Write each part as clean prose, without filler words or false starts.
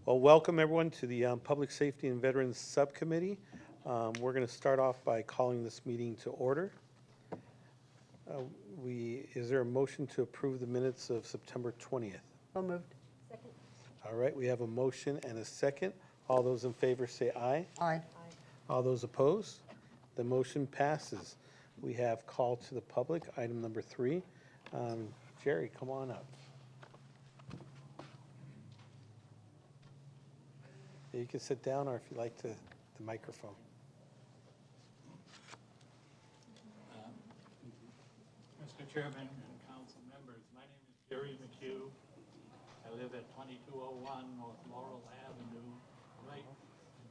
Well, welcome everyone to the Public Safety and Veterans Subcommittee. We're going to start off by calling this meeting to order. Is there a motion to approve the minutes of September 20th? So moved. Second. All right, we have a motion and a second. All those in favor say aye. Aye. All those opposed? The motion passes. We have call to the public, item number 3. Jerry, come on up. You can sit down, or if you like the microphone. Mr. Chairman and council members, my name is Jerry McHugh. I live at 2201 North Laurel Avenue, right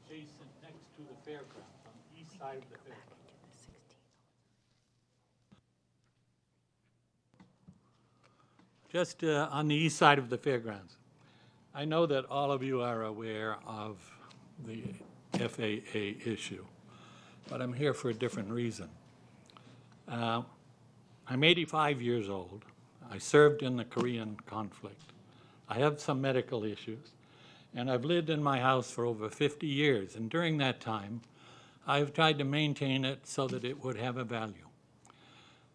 adjacent next to the fairgrounds, on the east side of the fairgrounds. Just on the east side of the fairgrounds. I know that all of you are aware of the FAA issue, but I'm here for a different reason. I'm 85 years old. I served in the Korean conflict. I have some medical issues, and I've lived in my house for over 50 years, and during that time, I've tried to maintain it so that it would have a value.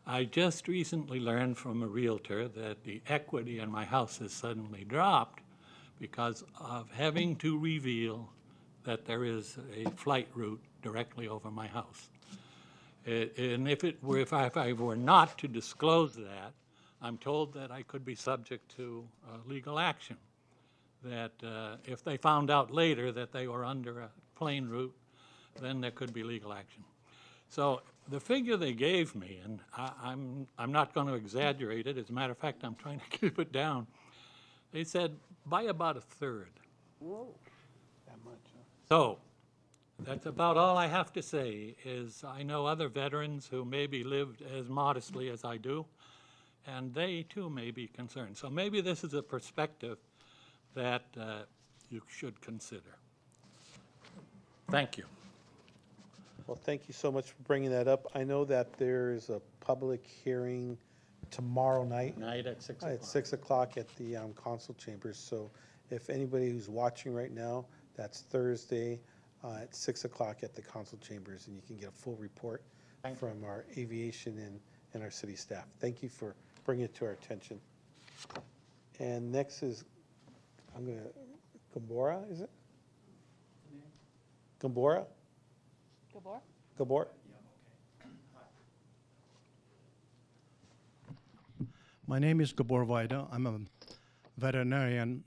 I just recently learned from a realtor that the equity in my house has suddenly dropped because of having to reveal that there is a flight route directly over my house. And if I were not to disclose that, I'm told that I could be subject to legal action. That if they found out later that they were under a plane route, then there could be legal action. So the figure they gave me, and I'm not going to exaggerate it. As a matter of fact, I'm trying to keep it down. They said by about a third. Whoa. That much, huh? So that's about all I have to say. Is I know other veterans who maybe lived as modestly as I do, and they too may be concerned. So maybe this is a perspective that you should consider. Thank you. Well, thank you so much for bringing that up. I know that there's a public hearing tomorrow night. Night at 6 o'clock. At 6 o'clock at the council chambers. So if anybody who's watching right now, that's Thursday at 6 o'clock at the council chambers, and you can get a full report from our aviation and our city staff. Thank you for bringing it to our attention. And next is, Gabora, is it? Gabora? Gabor? Gabor? My name is Gabor Vaida. I'm a veterinarian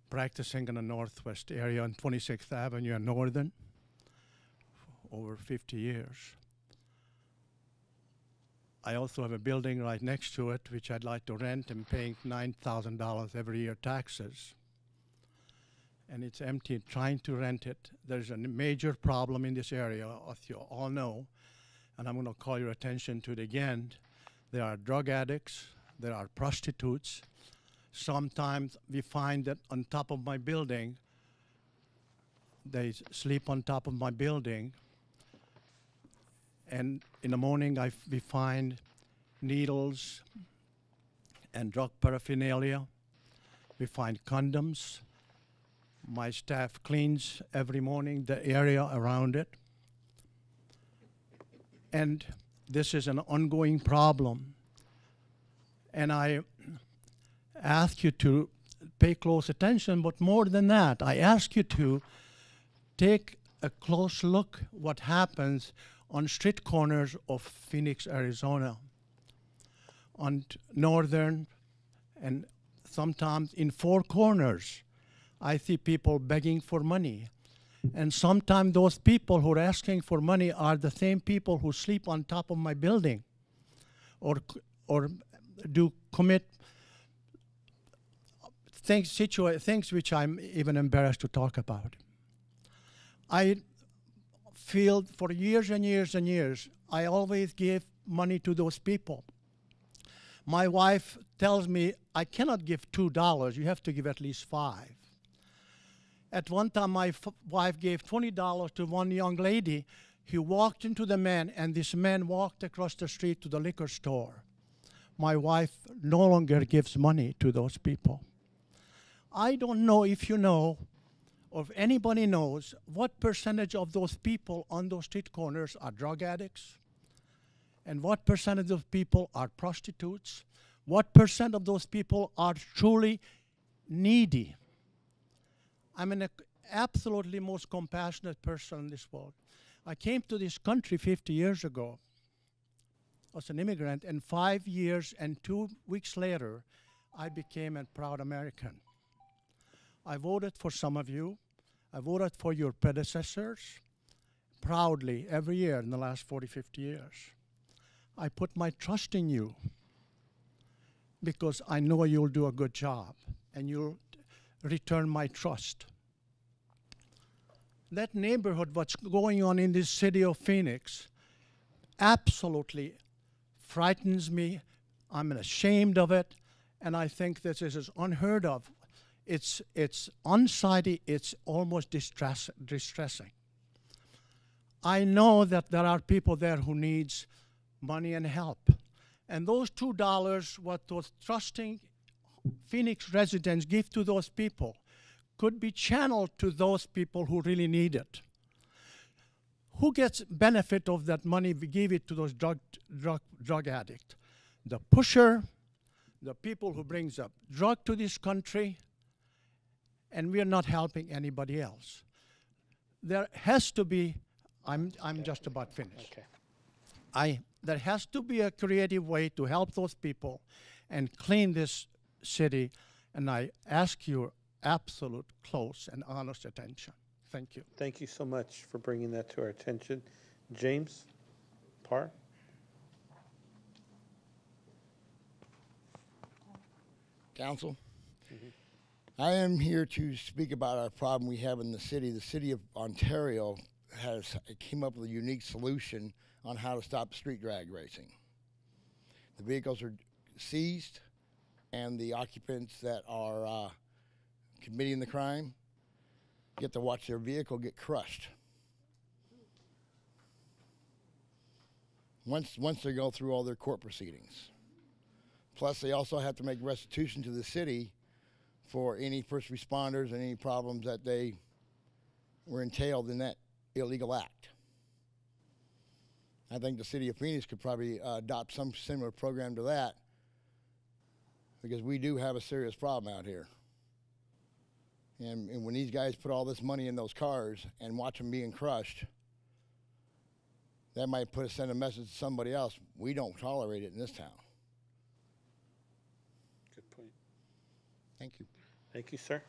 practicing in the northwest area on 26th Avenue and Northern for over 50 years. I also have a building right next to it, which I'd like to rent. I'm paying $9,000 every year taxes. And it's empty, trying to rent it. There's a major problem in this area, as you all know, and I'm going to call your attention to it again. There are drug addicts, there are prostitutes. Sometimes we find that on top of my building, they sleep on top of my building, and in the morning we find needles and drug paraphernalia. We find condoms. My staff cleans every morning the area around it. And this is an ongoing problem. And I ask you to pay close attention, but more than that, I ask you to take a close look what happens on street corners of Phoenix, Arizona, on Northern, and sometimes in Four Corners. I see people begging for money. And sometimes those people who are asking for money are the same people who sleep on top of my building or do commit things which I'm even embarrassed to talk about. I feel for years and years and years, I always give money to those people. My wife tells me, I cannot give $2, you have to give at least $5. At one time, my wife gave $20 to one young lady. He walked into the man, and this man walked across the street to the liquor store. My wife no longer gives money to those people. I don't know if you know, or if anybody knows what percentage of those people on those street corners are drug addicts, and what percentage of people are prostitutes, what percent of those people are truly needy. I'm an absolutely most compassionate person in this world. I came to this country 50 years ago as an immigrant, and 5 years and 2 weeks later, I became a proud American. I voted for some of you. I voted for your predecessors proudly every year in the last 40, 50 years. I put my trust in you because I know you'll do a good job and you'll return my trust. That neighborhood, what's going on in this city of Phoenix, absolutely frightens me. I'm ashamed of it, and I think this is unheard of. It's unsightly, it's almost distressing. I know that there are people there who needs money and help. And those $2, what those trusting Phoenix residents give to those people, could be channeled to those people who really need it. Who gets benefit of that money? We give it to those drug addicts. The pusher, the people who brings up drug to this country, and we are not helping anybody else. There has to be, I'm just about finished. Okay. There has to be a creative way to help those people and clean this city, and I ask your absolute close and honest attention. Thank you. Thank you so much for bringing that to our attention. James Parr? Council, I am here to speak about our problem we have in the city. The city of Ontario came up with a unique solution on how to stop street drag racing. The vehicles are seized, and the occupants that are committing the crime get to watch their vehicle get crushed. Once they go through all their court proceedings. Plus, they also have to make restitution to the city for any first responders and any problems that they were entailed in that illegal act. I think the city of Phoenix could probably adopt some similar program to that, because we do have a serious problem out here. And when these guys put all this money in those cars and watch them being crushed, that might send a message to somebody else. We don't tolerate it in this town. Good point. Thank you. Thank you, sir.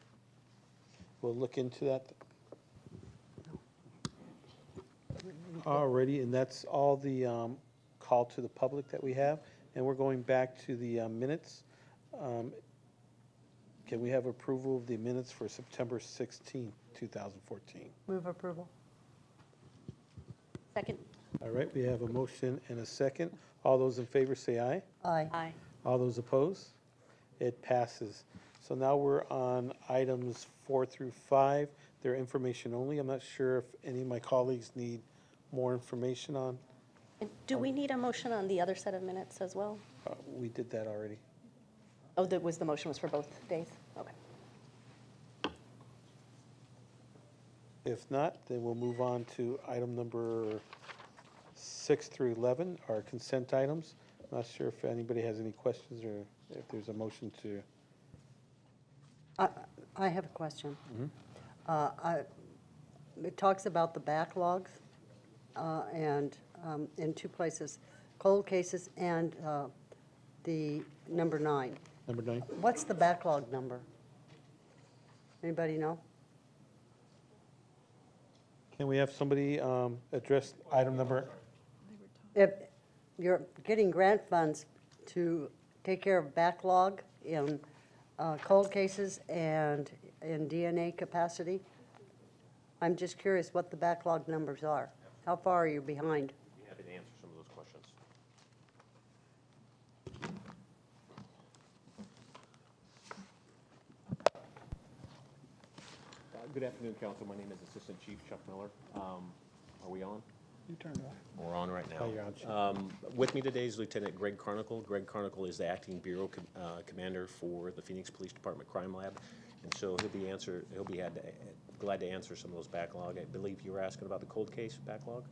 We'll look into that. Alrighty, and that's all the call to the public that we have. And we're going back to the minutes. Can we have approval of the minutes for September 16th, 2014? Move approval. Second. All right, we have a motion and a second. All those in favor say aye. Aye. Aye. All those opposed? It passes. So now we're on items 4 through 5. They're information only. I'm not sure if any of my colleagues need more information on. And do we need a motion on the other set of minutes as well? We did that already. Oh, the motion was for both days? Okay. If not, then we'll move on to item number 6 through 11, our consent items. Not sure if anybody has any questions or if there's a motion to. I have a question. It talks about the backlogs and in two places, cold cases and the number 9. Number 9? What's the backlog number? Anybody know? Can we have somebody address item number? If you're getting grant funds to take care of backlog in cold cases and in DNA capacity, I'm just curious what the backlog numbers are. How far are you behind? Be happy to answer some of those questions. Good afternoon, Council. My name is Assistant Chief Chuck Miller. Are we on? You turn it off. We're on right now. Oh, you're on, Chief. With me today is Lieutenant Greg Carnicle. Greg Carnicle is the acting Bureau Commander for the Phoenix Police Department Crime Lab. And so he'll be glad to answer some of those backlog. I believe you were asking about the cold case backlog?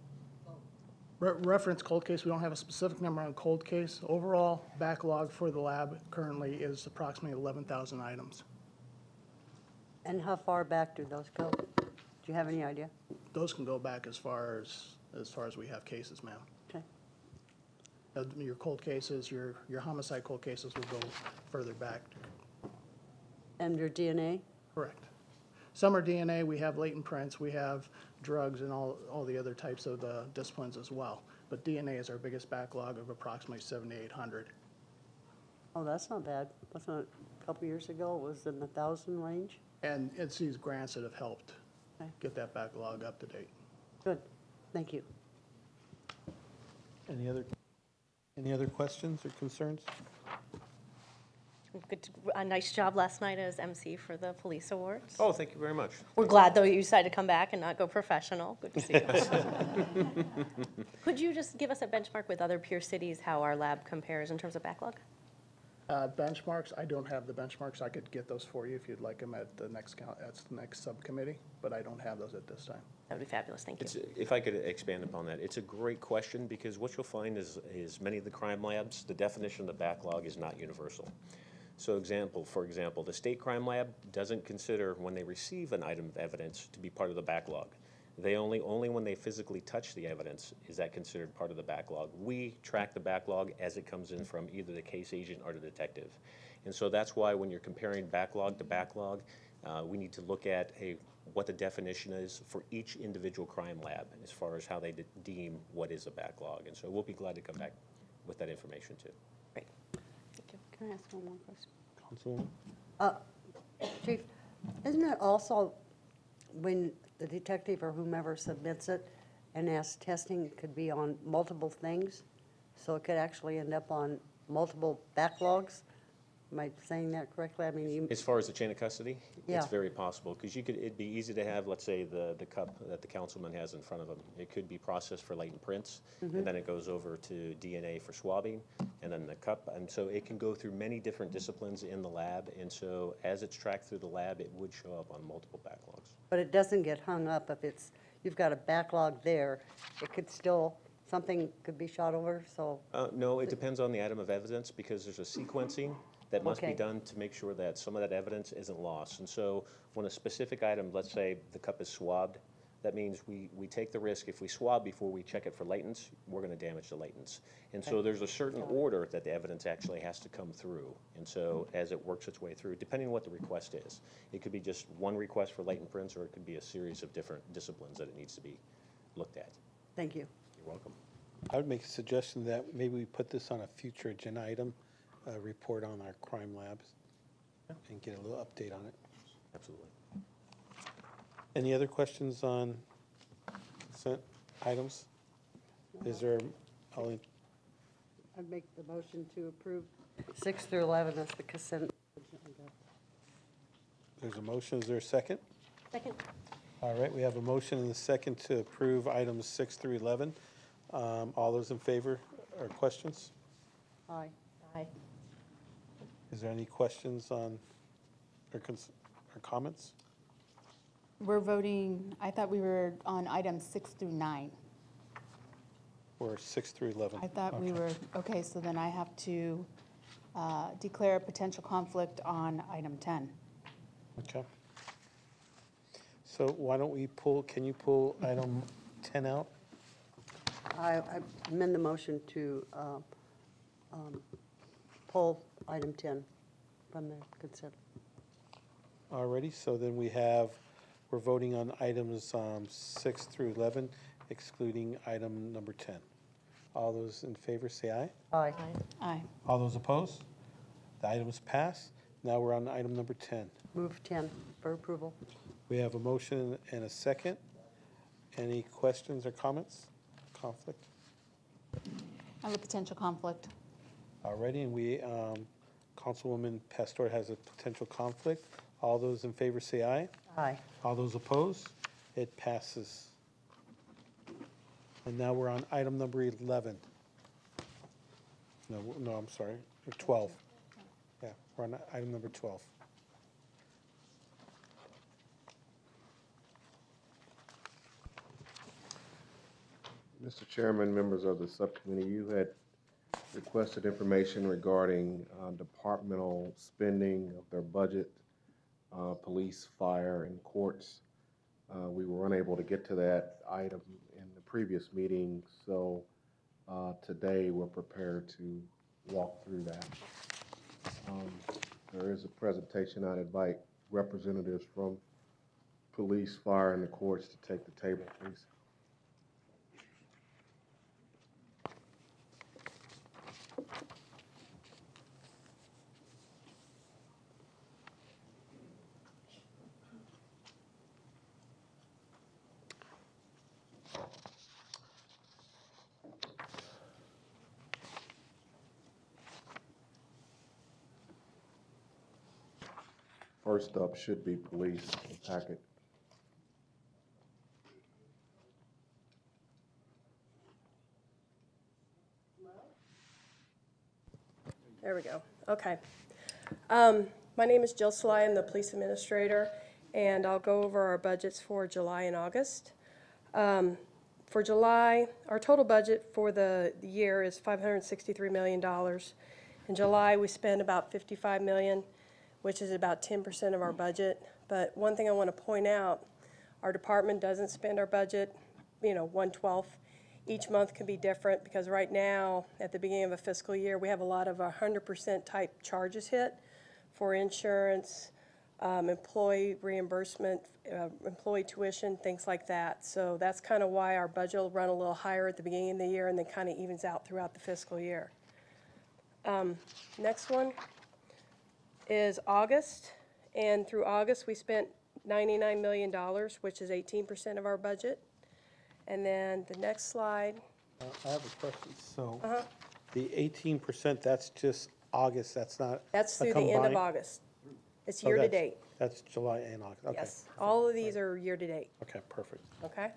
Reference cold case, we don't have a specific number on cold case. Overall backlog for the lab currently is approximately 11,000 items. And how far back do those go? Do you have any idea? Those can go back as far as we have cases, ma'am. Okay. Your cold cases, your homicide cold cases will go further back. And your DNA? Correct. Some are DNA, we have latent prints, we have drugs and all the other types of disciplines as well. But DNA is our biggest backlog of approximately 7,800. Oh, that's not bad. Wasn't it a couple years ago, it was in the 1,000 range? And it's these grants that have helped Okay. get that backlog up to date. Good, thank you. Any other questions or concerns? A nice job last night as MC for the police awards. Oh, thank you very much. We're glad, though, you decided to come back and not go professional. Good to see you. Could you just give us a benchmark with other peer cities, how our lab compares in terms of backlog? Benchmarks, I don't have the benchmarks. I could get those for you if you'd like them at the next subcommittee, but I don't have those at this time. That would be fabulous, thank you. If I could expand upon that, it's a great question because what you'll find is many of the crime labs, the definition of the backlog is not universal. So for example, the state crime lab doesn't consider when they receive an item of evidence to be part of the backlog. They only when they physically touch the evidence is that considered part of the backlog. We track the backlog as it comes in from either the case agent or the detective. And so that's why when you're comparing backlog to backlog, we need to look at, hey, what the definition is for each individual crime lab as far as how they deem what is a backlog. And so we'll be glad to come back with that information too. Great, thank you. Can I ask one more question? Councilwoman? Chief, isn't it also when the detective or whomever submits it and asks testing could be on multiple things? So it could actually end up on multiple backlogs? Am I saying that correctly? I mean, As far as the chain of custody, Yeah. it's very possible, because it'd be easy to have, let's say, the cup that the councilman has in front of him. It could be processed for latent prints, and then it goes over to DNA for swabbing, and then the cup, and so it can go through many different disciplines in the lab, and so as it's tracked through the lab, it would show up on multiple backlogs. but it doesn't get hung up if you've got a backlog there. It could still, something could be shot over, so, No, it depends on the item of evidence, because there's a sequencing that must be Okay. done to make sure that some of that evidence isn't lost. And so when a specific item, let's say the cup is swabbed, that means we take the risk, if we swab before we check it for latents, we're gonna damage the latents. And so there's a certain order that the evidence actually has to come through. And so as it works its way through, depending on what the request is, it could be just one request for latent prints, or it could be a series of different disciplines that it needs to be looked at. thank you. You're welcome. I would make a suggestion that maybe we put this on a future agenda item, report on our crime labs, and get a little update on it. Absolutely. Any other questions on consent items? Is there, I'd make the motion to approve 6 through 11 as the consent agenda. there's a motion, is there a second? Second, All right, we have a motion and a second to approve items 6 through 11. All those in favor or questions? Aye. aye. Is there any questions on, or comments? We're voting, I thought we were on items 6 through 9. Or 6 through 11? I thought we Okay. were, okay, so then I have to declare a potential conflict on item 10. Okay. So why don't we can you pull item 10 out? I amend the motion to pull item 10 from the consent. Alrighty, so then we're voting on items 6 through 11, excluding item number 10. All those in favor say aye. Aye. Aye. All those opposed? The items pass. Now we're on item number 10. Move 10 for approval. We have a motion and a second. Any questions or comments? Conflict? I have a potential conflict. Alrighty, and Councilwoman Pastor has a potential conflict. All those in favor say aye. Aye. All those opposed? It passes. And now we're on item number 11. No, I'm sorry, 12. Yeah, we're on item number 12. Mr. Chairman, members of the subcommittee, you had requested information regarding departmental spending of their budget, police, fire, and courts. We were unable to get to that item in the previous meeting, so today we're prepared to walk through that. There is a presentation. I'd invite representatives from police, fire, and the courts to take the table, please. First up should be police packet. There we go. Okay. My name is Jill Sly. I'm the police administrator, and I'll go over our budgets for July and August. For July, our total budget for the year is $563 million. In July, we spent about $55 million, which is about 10% of our budget. But one thing I want to point out, our department doesn't spend our budget, 1/12. Each month can be different because right now, at the beginning of a fiscal year, we have a lot of 100% type charges hit for insurance, employee reimbursement, employee tuition, things like that. So that's kind of why our budget will run a little higher at the beginning of the year and then kind of evens out throughout the fiscal year. Next one is August, and through August, we spent $99 million, which is 18% of our budget. And then the next slide. I have a question. So the 18%, that's just August, that's not That's a through the end of combined- August. It's Oh, year-to-date. That's July and August, okay. Yes, all of these are year-to-date, Okay, perfect. okay?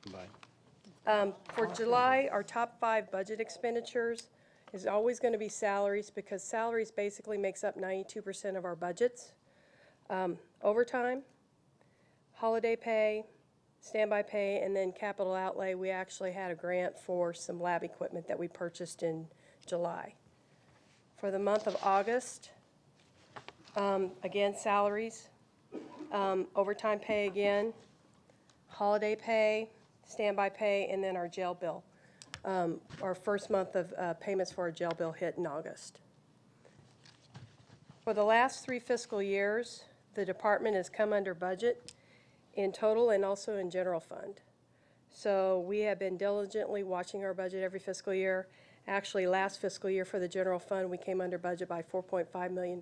Combined. For July, our top 5 budget expenditures is always going to be salaries because salaries basically makes up 92% of our budgets. Overtime, holiday pay, standby pay, and then capital outlay. We actually had a grant for some lab equipment that we purchased in July. For the month of August, again, salaries, overtime pay again, holiday pay, standby pay, and then our jail bill. Our first month of payments for our jail bill hit in August. For the last 3 fiscal years, the department has come under budget in total and also in general fund. So we have been diligently watching our budget every fiscal year. Actually, last fiscal year for the general fund, we came under budget by $4.5 million.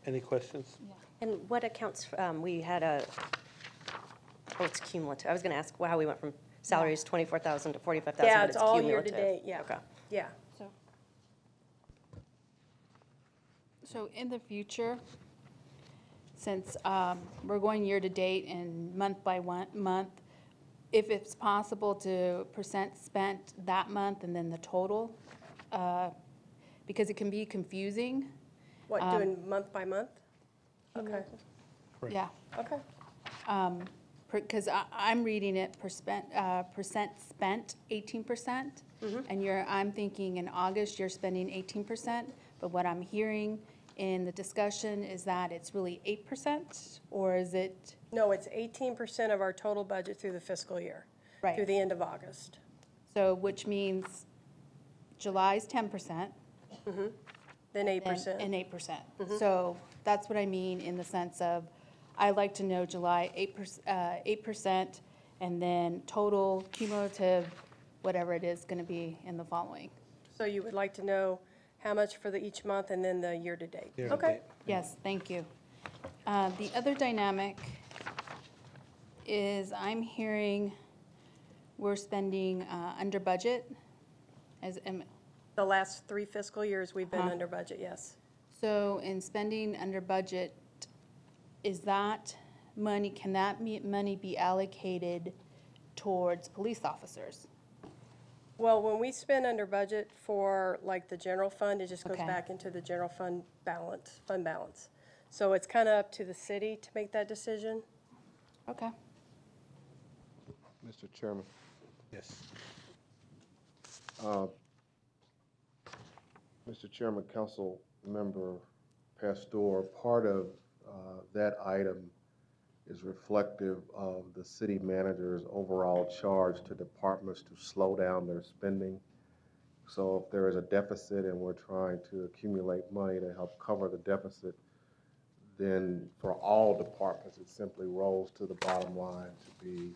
Any questions? And what accounts, we had it's cumulative. I was going to ask how we went from salaries 24,000 to 45,000, Yeah, but it's it's all cumulative. year-to-date, yeah. Okay. Yeah. So in the future, since we're going year-to-date and month by month, if it's possible to percent spent that month and then the total, because it can be confusing. What, doing month by month? Okay, Yeah, okay. because I'm reading it percent spent 18%, and I'm thinking in August you're spending 18%, but what I'm hearing in the discussion is that it's really 8%, or is it? No, it's 18% of our total budget through the fiscal year, Right. through the end of August. So, which means July's 10%. Then 8%. And 8%. So that's what I mean in the sense of, I like to know July 8%, and then total cumulative, whatever it is going to be in the following. So you would like to know how much for each month and then the year-to-date? Okay. Year-to-date. Yes, thank you. The other dynamic is I'm hearing we're spending under budget. The last 3 fiscal years, we've been under budget, yes. So in spending under budget, is that money, can that money be allocated towards police officers? Well, when we spend under budget for like the general fund, it just goes Okay. back into the general fund balance. So it's kind of up to the city to make that decision. Okay. Mr. Chairman, Yes. Mr. Chairman, Council Member Pastor, part of that item is reflective of the city manager's overall charge to departments to slow down their spending. So if there is a deficit and we're trying to accumulate money to help cover the deficit, then for all departments, it simply rolls to the bottom line to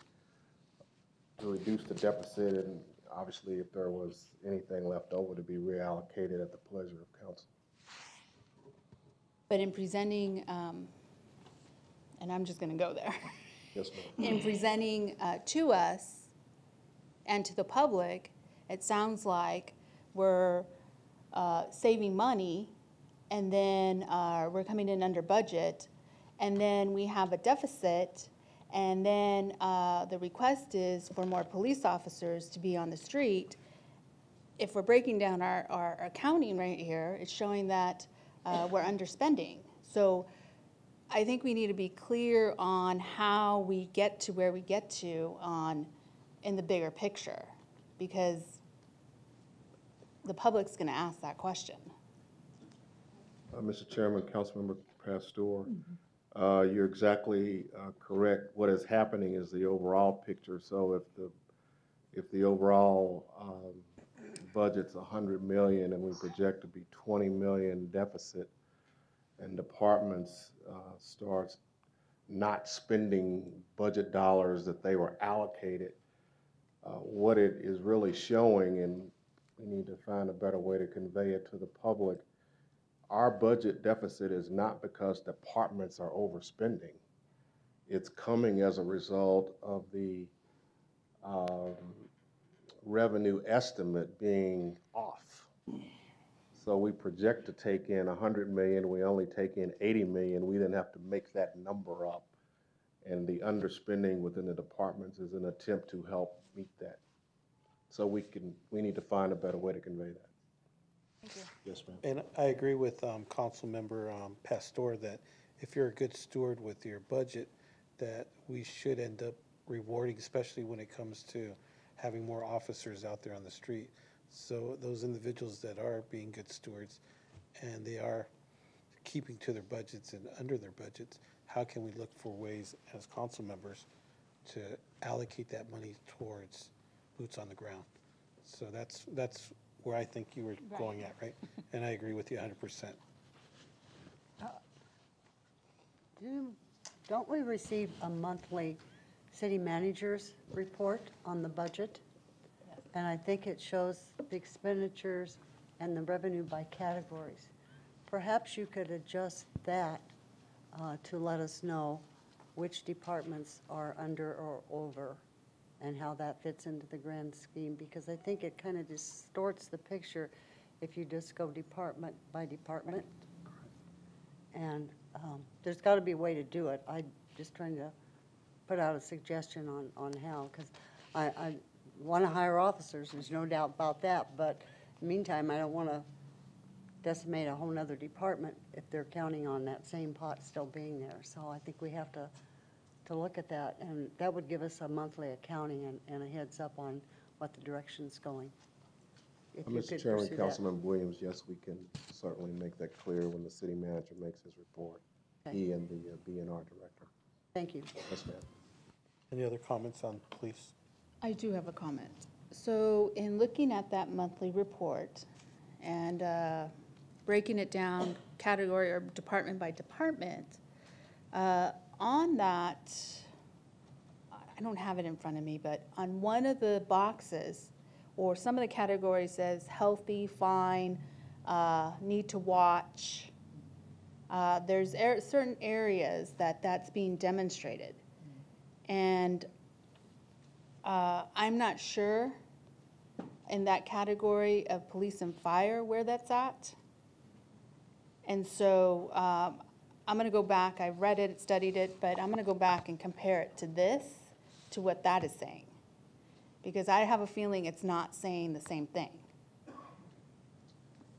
reduce the deficit, and obviously if there was anything left over to be reallocated at the pleasure of council. But in presenting, and I'm just going to go there. Yes, ma'am. In presenting to us and to the public, it sounds like we're saving money, and then we're coming in under budget, and then we have a deficit, and then the request is for more police officers to be on the street. If we're breaking down our accounting right here, it's showing that we're underspending. So I think we need to be clear on how we get to where we get to in the bigger picture, because the public's going to ask that question. Mr. Chairman, Councilmember Pastor, you're exactly correct. What is happening is the overall picture. So if the overall budget's $100 million and we project to be $20 million deficit, and departments starts not spending budget dollars that they were allocated, what it is really showing, and we need to find a better way to convey it to the public, our budget deficit is not because departments are overspending. It's coming as a result of the revenue estimate being off. So we project to take in 100 million, we only take in 80 million, we then have to make that number up. And the underspending within the departments is an attempt to help meet that. So we need to find a better way to convey that. Thank you. Yes, ma'am. And I agree with Councilmember Pastor that if you're a good steward with your budget, that we should end up rewarding, especially when it comes to having more officers out there on the street. So those individuals that are being good stewards and they are keeping to their budgets and under their budgets, how can we look for ways as council members to allocate that money towards boots on the ground? So that's where I think you were going at, right? And I agree with you 100%. Don't we receive a monthly city manager's report on the budget? And I think it shows the expenditures and the revenue by categories. Perhaps you could adjust that to let us know which departments are under or over and how that fits into the grand scheme, because I think it kind of distorts the picture if you just go department by department. And there's got to be a way to do it. I'm just trying to put out a suggestion on how, because I want to hire officers, there's no doubt about that, but in the meantime, I don't want to decimate a whole nother department if they're counting on that same pot still being there. So I think we have to look at that, and that would give us a monthly accounting and a heads up on what the direction's going. If you Mr. could Chairman, pursue that. Councilmember Williams, yes, we can certainly make that clear when the city manager makes his report. Okay. He and the BNR director. Thank you. Yes, ma'am. Any other comments on police? I do have a comment. So in looking at that monthly report and breaking it down category or department by department, on that, I don't have it in front of me, but on one of the boxes, or some of the categories says healthy, fine, need to watch. There's certain areas that's being demonstrated. And I'm not sure in that category of police and fire where that's at. And so I'm going to go back. I've read it, studied it, but I'm going to go back and compare it to this, to what that is saying. Because I have a feeling it's not saying the same thing.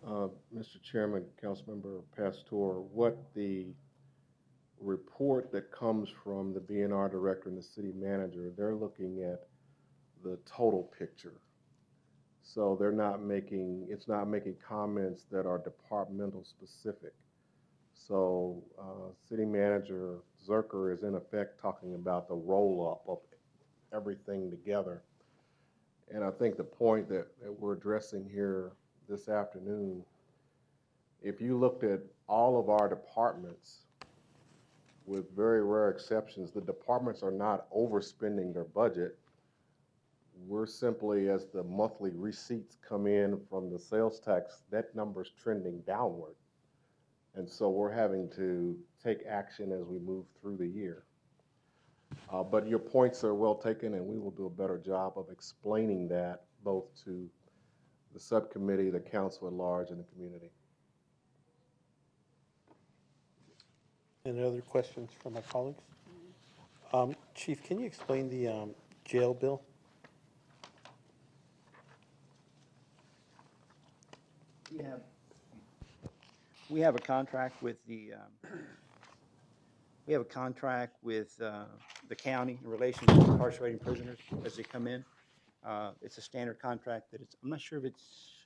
Mr. Chairman, Councilmember Pastor, what the report that comes from the BNR director and the city manager, they're looking at the total picture. So they're not making, it's not making comments that are departmental specific. So City Manager Zerker is in effect talking about the roll-up of everything together. And I think the point that we're addressing here this afternoon, if you looked at all of our departments, with very rare exceptions, the departments are not overspending their budget. We're simply, as the monthly receipts come in from the sales tax, that number's trending downward. And so we're having to take action as we move through the year. But your points are well taken, and we will do a better job of explaining that both to the subcommittee, the council at large, and the community. Any other questions from my colleagues? Chief, can you explain the jail bill? We have a contract with the county in relation to incarcerating prisoners as they come in. It's a standard contract that I'm not sure if it's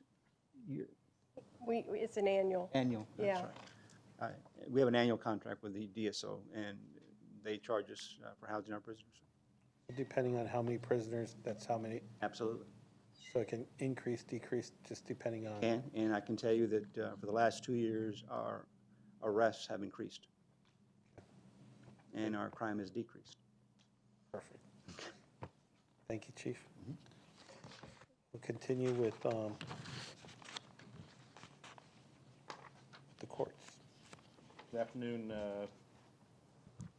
It's an annual. annual. That's Yeah. right. We have an annual contract with the DSO, and they charge us for housing our prisoners. Depending on how many prisoners, that's how many, Absolutely. so it can increase, decrease, just depending on. And I can tell you that for the last 2 years, our arrests have increased, and our crime has decreased. Perfect. Thank you, Chief. We'll continue with the courts. Good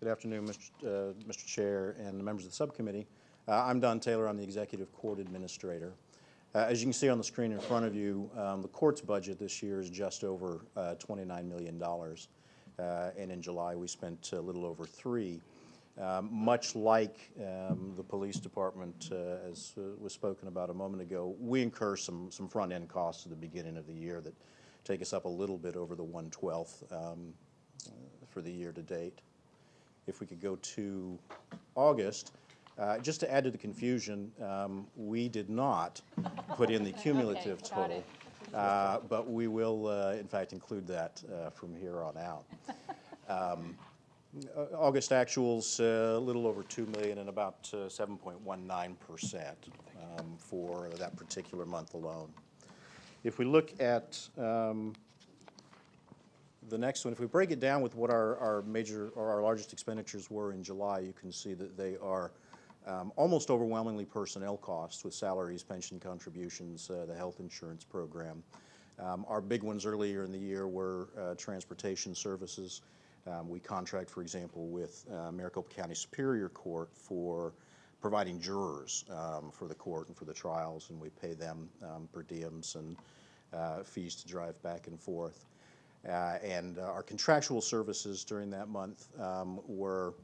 afternoon, Mr. Chair and the members of the subcommittee. I'm Don Taylor. I'm the Executive Court Administrator. As you can see on the screen in front of you, the court's budget this year is just over $29 million. And in July, we spent a little over $3 million. Much like the police department, as was spoken about a moment ago, we incur some front-end costs at the beginning of the year that take us up a little bit over the 1/12 for the year to date. If we could go to August, just to add to the confusion, we did not put in the cumulative total, but we will, in fact, include that from here on out. August actuals, a little over $2 million and about 7.19% for that particular month alone. If we look at the next one, if we break it down with what our major or our largest expenditures were in July, you can see that they are almost overwhelmingly personnel costs with salaries, pension contributions, the health insurance program. Our big ones earlier in the year were transportation services. We contract, for example, with Maricopa County Superior Court for providing jurors for the court and for the trials, and we pay them per diems and fees to drive back and forth. And our contractual services during that month were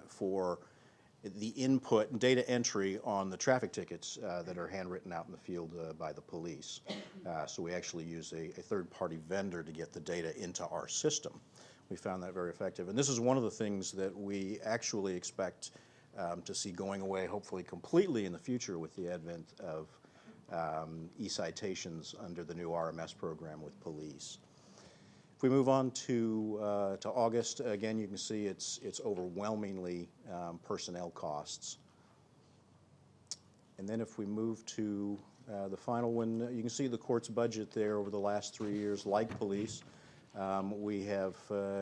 for the input and data entry on the traffic tickets that are handwritten out in the field by the police. So we actually use a third-party vendor to get the data into our system. We found that very effective. And this is one of the things that we actually expect to see going away, hopefully completely in the future with the advent of e-citations under the new RMS program with police. If we move on to August, again, you can see it's overwhelmingly personnel costs. And then if we move to the final one, you can see the court's budget there over the last 3 years. Like police, we have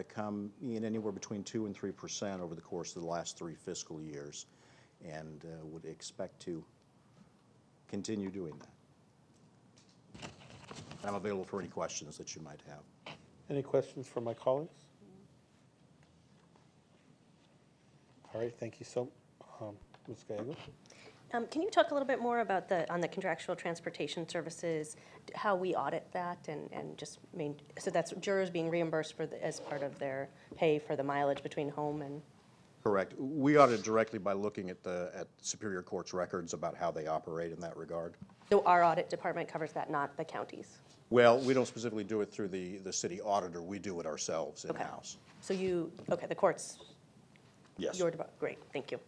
come in anywhere between 2% and 3% over the course of the last 3 fiscal years, and would expect to continue doing that. I'm available for any questions that you might have. Any questions from my colleagues? All right, thank you so, Ms. Gallego. Can you talk a little bit more about on the contractual transportation services, how we audit that and just so that's jurors being reimbursed as part of their pay for the mileage between home and? Correct. We audit directly by looking at Superior Court's records about how they operate in that regard. So our audit department covers that, not the counties? Well, we don't specifically do it through the city auditor. We do it ourselves Okay. in-house. So you, okay, the courts, Yes. your department, great, thank you.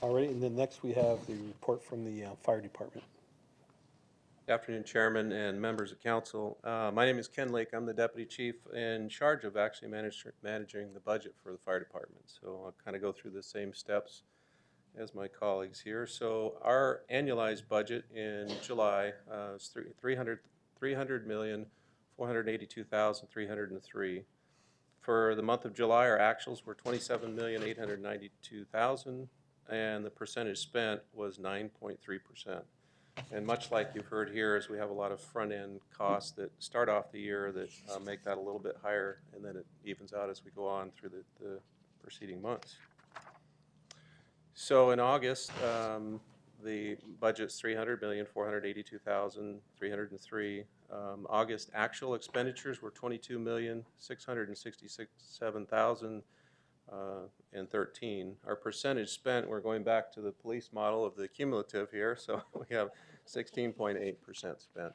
All right, and then next we have the report from the fire department. Good afternoon, Chairman and members of council. My name is Ken Lake. I'm the deputy chief in charge of actually managing the budget for the fire department. So I'll kind of go through the same steps as my colleagues here. So our annualized budget in July is $300,482,303. For the month of July, our actuals were $27,892,000, and the percentage spent was 9.3%. And much like you've heard here, is we have a lot of front-end costs that start off the year that make that a little bit higher, and then it evens out as we go on through the preceding months. So in August, the budget's $300,482,303. August actual expenditures were $22,667,013. Our percentage spent, we're going back to the police model of the cumulative here, so we have 16.8% spent.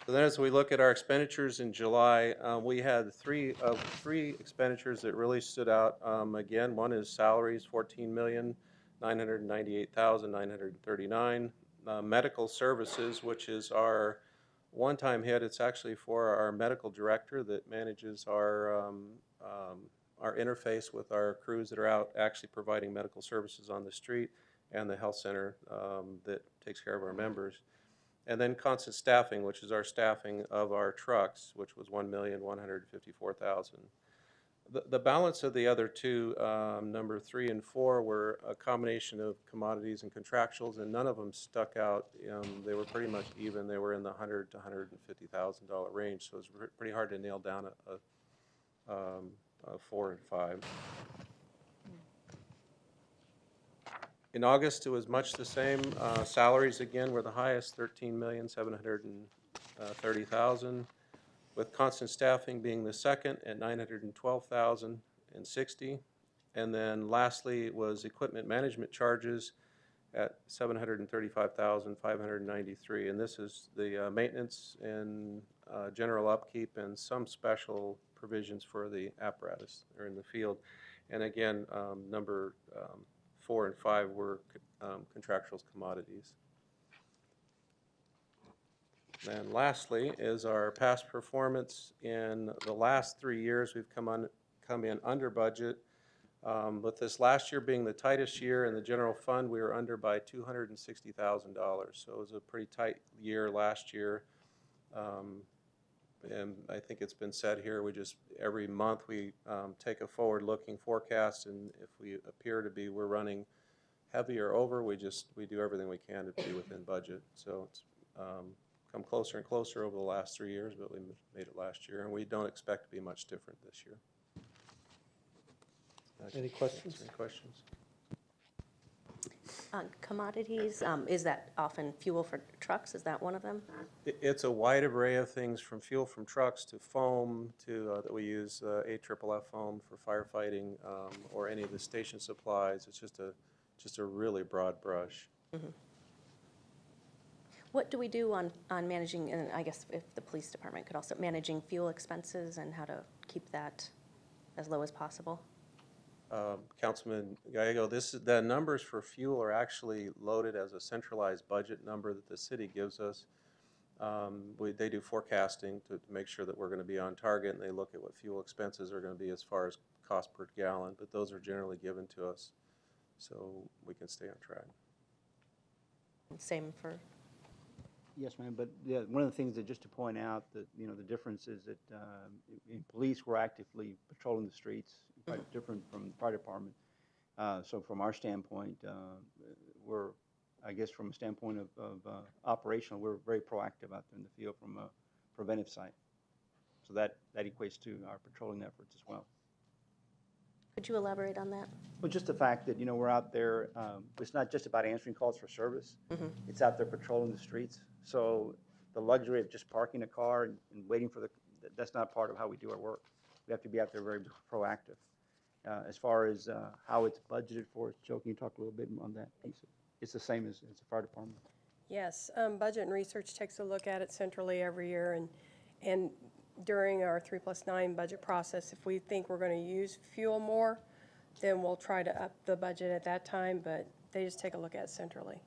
So then as we look at our expenditures in July, we had three expenditures that really stood out. Again, one is salaries, $14,998,939. Medical services, which is our one-time hit. It's actually for our medical director that manages our interface with our crews that are out actually providing medical services on the street, and the health center that takes care of our members. And then constant staffing, which is our staffing of our trucks, which was $1,154,000. The balance of the other two, number 3 and 4, were a combination of commodities and contractuals, and none of them stuck out. They were pretty much even. They were in the $100,000 to $150,000 range, so it was pretty hard to nail down a 4 and 5. In August, it was much the same. Salaries, again, were the highest, $13,730,000, with constant staffing being the second at $912,060. And then lastly was equipment management charges at $735,593. And this is the maintenance and general upkeep and some special provisions for the apparatus that are in the field. And again, number 4 and 5 were contractual commodities. And lastly is our past performance. In the last 3 years, we've come in under budget. But this last year being the tightest year in the general fund, we were under by $260,000. So it was a pretty tight year last year. And I think it's been said here, we just, every month we take a forward-looking forecast, and if we appear to be, we're running heavy or over, we do everything we can to be within budget. So it's come closer and closer over the last 3 years, but we made it last year, and we don't expect to be much different this year. Any questions? Any questions? On commodities, is that often fuel for trucks? Is that one of them? It's a wide array of things, from fuel from trucks to foam to that we use AFFF foam for firefighting, or any of the station supplies. It's just a really broad brush. Mm-hmm. What do we do on managing, and I guess if the police department could also, managing fuel expenses and how to keep that as low as possible? Councilman Gallego, the numbers for fuel are actually loaded as a centralized budget number that the city gives us. They do forecasting to make sure that we're going to be on target, and they look at what fuel expenses are going to be as far as cost per gallon, but those are generally given to us so we can stay on track. Same for... Yes, ma'am, but yeah, one of the things that just to point out that, you know, the difference is that in police, we're actively patrolling the streets, quite different from the fire department. So from our standpoint, we're, I guess from a standpoint of operational, we're very proactive out there in the field from a preventive side. So that equates to our patrolling efforts as well. Could you elaborate on that? Well, just the fact that, you know, we're out there, it's not just about answering calls for service. Mm-hmm. It's out there patrolling the streets. So the luxury of just parking a car and waiting for that's not part of how we do our work. We have to be out there very proactive. As far as how it's budgeted for, Joe, can you talk a little bit on that piece? It's the same as the fire department. Yes, Budget and Research takes a look at it centrally every year, and during our 3+9 budget process, if we think we're going to use fuel more, then we'll try to up the budget at that time, but they just take a look at it centrally.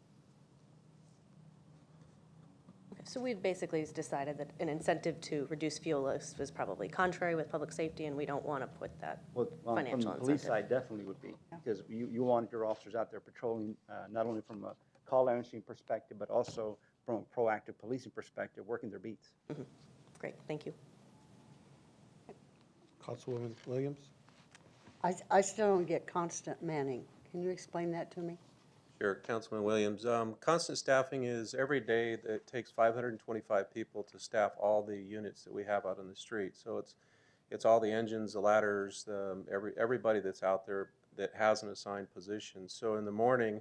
So we've basically decided that an incentive to reduce fuel use was probably contrary with public safety, and we don't want to put that Well, from financial the police incentive. side, definitely would be, because you want your officers out there patrolling, not only from a call answering perspective, but also from a proactive policing perspective, working their beats. Great, thank you. Councilwoman Williams? I still don't get constant manning. Can you explain that to me? Sure, Councilman Williams. Constant staffing is every day that it takes 525 people to staff all the units that we have out on the street. So it's all the engines, the ladders, everybody that's out there that has an assigned position. So in the morning,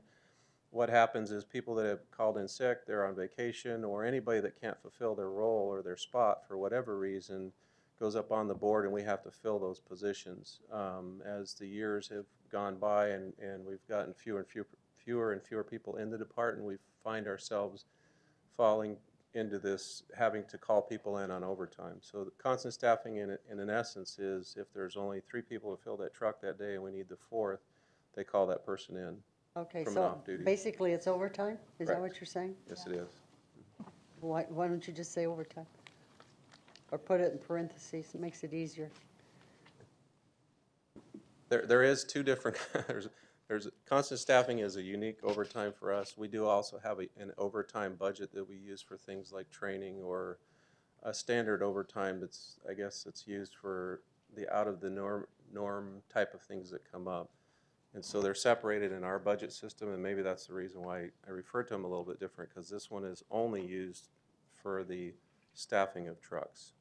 what happens is people that have called in sick, they're on vacation, or anybody that can't fulfill their role or their spot for whatever reason goes up on the board, and we have to fill those positions. As the years have gone by and we've gotten fewer and fewer people in the department, we find ourselves falling into this, having to call people in on overtime. So the constant staffing in an essence is if there's only 3 people to fill that truck that day and we need the 4th, they call that person in. Okay, From an so off-duty. basically it's overtime? Is that Correct. what you're saying? Yes, it is. Why don't you just say overtime? Or put it in parentheses, it makes it easier. There is 2 different, there's constant staffing is a unique overtime for us. We do also have an overtime budget that we use for things like training or a standard overtime that's, I guess it's used for the out of the norm type of things that come up. And so they're separated in our budget system, and maybe that's the reason why I refer to them a little bit different, because this one is only used for the staffing of trucks.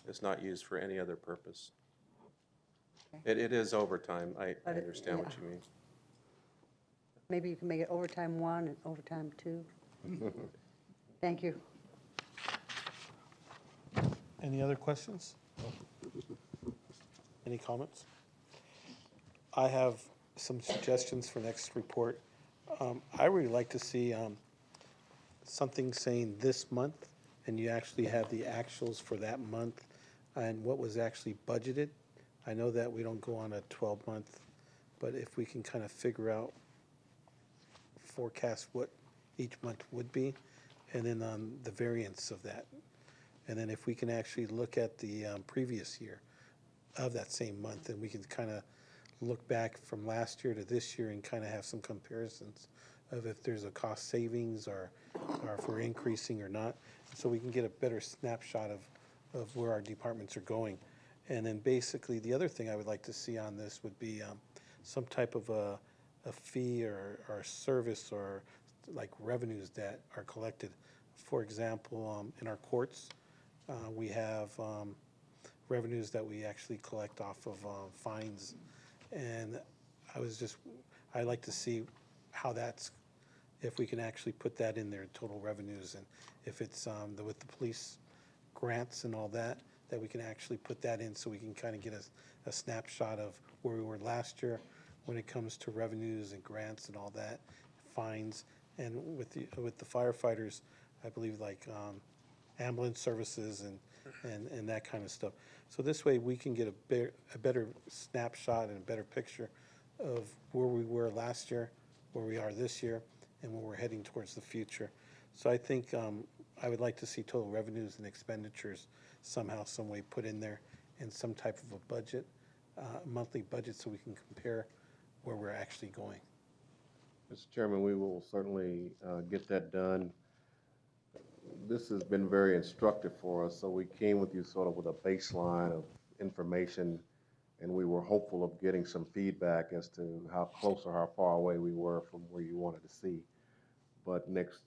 It's not used for any other purpose. It is overtime. I understand what you mean. Maybe you can make it overtime 1 and overtime 2. Thank you. Any other questions? Any comments? I have some suggestions for next report. I really like to see something saying this month, and you actually have the actuals for that month and what was actually budgeted. I know that we don't go on a 12-month, but if we can kind of figure out, forecast what each month would be, and then the variance of that. And then if we can actually look at the previous year of that same month, and we can kind of look back from last year to this year and kind of have some comparisons of if there's a cost savings or if we're increasing or not, so we can get a better snapshot of where our departments are going. And then basically the other thing I would like to see on this would be some type of a fee or service or like revenues that are collected. For example, in our courts, we have revenues that we actually collect off of fines. And I'd like to see how that's, if we can actually put that in there, total revenues, and if it's with the police grants and all that, that we can actually put that in so we can kind of get a snapshot of where we were last year when it comes to revenues and grants and all that, fines, and with the firefighters, I believe like ambulance services and that kind of stuff. So this way we can get a better snapshot and a better picture of where we were last year, where we are this year, and where we're heading towards the future. So I think I would like to see total revenues and expenditures somehow, some way put in there in some type of a budget, monthly budget, so we can compare where we're actually going. Mr. Chairman, we will certainly get that done. This has been very instructive for us, so we came with you sort of with a baseline of information, and we were hopeful of getting some feedback as to how close or how far away we were from where you wanted to see. But next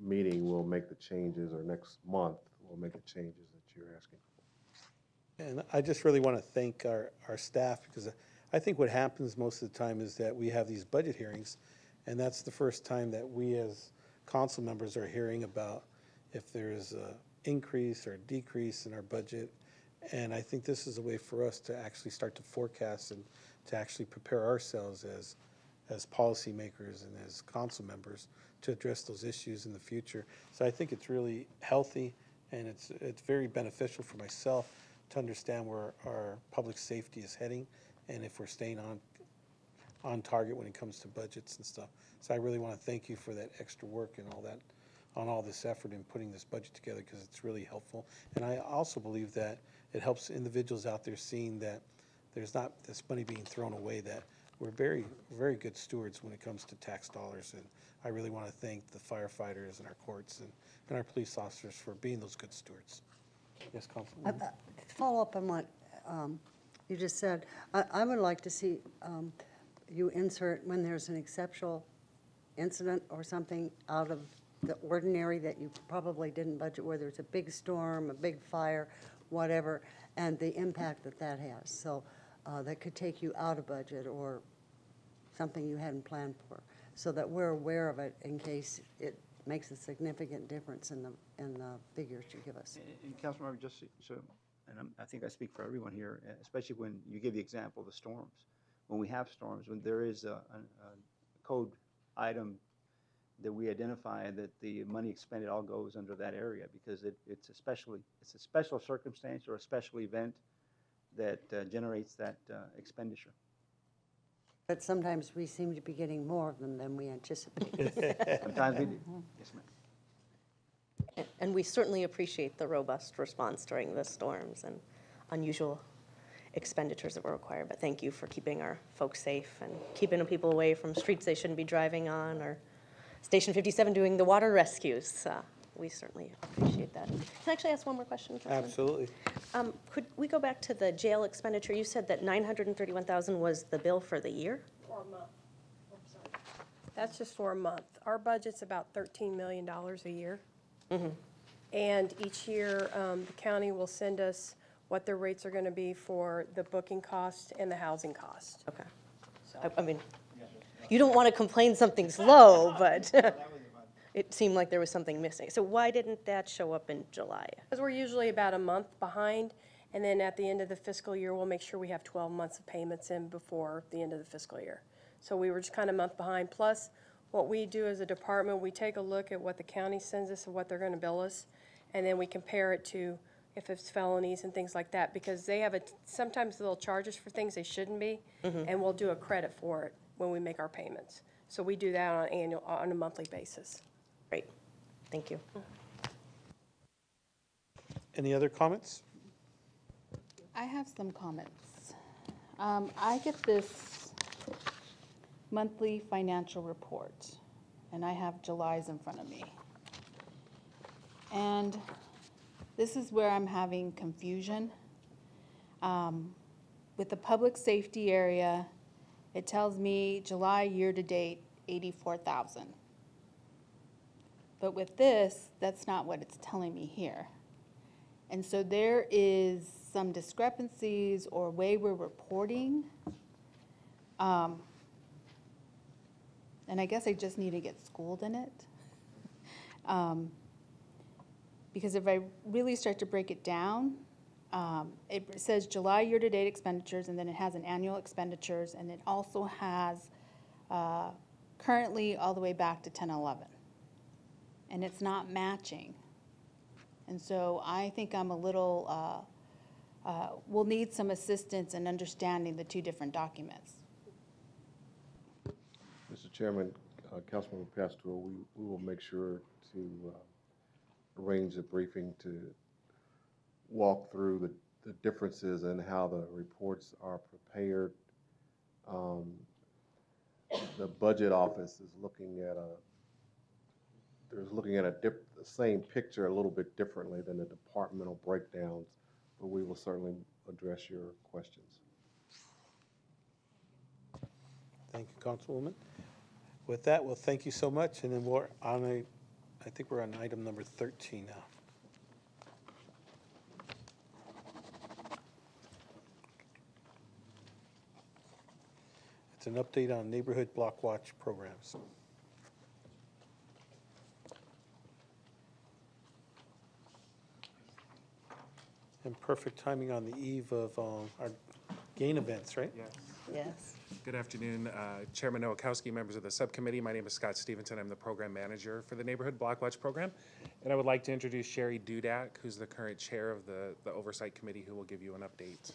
meeting, we'll make the changes, or next month, we'll make the changes that you're asking for. And I just really want to thank our staff, because I think what happens most of the time is that we have these budget hearings, and that's the first time that we as council members are hearing about if there's an increase or decrease in our budget. And I think this is a way for us to actually start to forecast and to actually prepare ourselves as policymakers and as council members to address those issues in the future. So I think it's really healthy, and it's very beneficial for myself to understand where our public safety is heading and if we're staying on target when it comes to budgets and stuff. So I really want to thank you for that extra work and all that, on all this effort in putting this budget together, because it's really helpful. And I also believe that it helps individuals out there seeing that there's not this money being thrown away, that we're very, very good stewards when it comes to tax dollars. And I really want to thank the firefighters and our courts and our police officers for being those good stewards. Yes, Councilwoman? To follow up on what you just said, I would like to see you insert when there's an exceptional incident or something out of the ordinary that you probably didn't budget, whether it's a big storm, a big fire, whatever, and the impact that that has. So that could take you out of budget or something you hadn't planned for, so that we're aware of it in case it makes a significant difference in the figures you give us. And Councilmember, just so, and I think I speak for everyone here, especially when you give the example of the storms. When we have storms, when there is a code item that we identify that the money expended all goes under that area, because it's a special circumstance or a special event that generates that expenditure. But sometimes we seem to be getting more of them than we anticipate. Sometimes we do. Yes, ma'am. And we certainly appreciate the robust response during the storms and unusual expenditures that were required. But thank you for keeping our folks safe and keeping people away from streets they shouldn't be driving on, or Station 57 doing the water rescues. We certainly appreciate that. Can I actually ask one more question, Councilman? Absolutely. Could we go back to the jail expenditure? You said that $931,000 was the bill for the year? For a month. I'm sorry. That's just for a month. Our budget's about $13 million a year. Mm-hmm. And each year, the county will send us what their rates are going to be for the booking cost and the housing cost. Okay. I mean, you don't want to complain something's low, but it seemed like there was something missing. So why didn't that show up in July? Because we're usually about a month behind, and then at the end of the fiscal year, we'll make sure we have 12 months of payments in before the end of the fiscal year. So we were just kind of a month behind. Plus, what we do as a department, we take a look at what the county sends us and what they're going to bill us, and then we compare it to if it's felonies and things like that, because they have sometimes they'll charge us for things they shouldn't be, and we'll do a credit for it when we make our payments. So we do that on a monthly basis. Great. Thank you. Any other comments? I have some comments. I get this monthly financial report, and I have July's in front of me. And this is where I'm having confusion. With the public safety area, it tells me July year-to-date, 84,000. But with this, that's not what it's telling me here. And so there is some discrepancies or way we're reporting. And I guess I just need to get schooled in it. Because if I really start to break it down, it says July year-to-date expenditures, and then it has an annual expenditures, and it also has currently all the way back to 10-11. And it's not matching. And so I think I'm a little, we'll need some assistance in understanding the two different documents. Mr. Chairman, Councilmember Pastor, we will make sure to arrange a briefing to walk through the differences in how the reports are prepared. The budget office is looking at the same picture a little bit differently than the departmental breakdowns, but we will certainly address your questions. Thank you, Councilwoman. With that, well, thank you so much, and then we're on I think we're on item number 13 now. It's an update on neighborhood block watch programs. And perfect timing on the eve of our GAIN events, right? Yes. Good afternoon, Chairman Nowakowski, members of the subcommittee. My name is Scott Stevenson. I'm the program manager for the Neighborhood Block Watch program. And I would like to introduce Sherry Dudak, who's the current chair of the Oversight Committee, who will give you an update.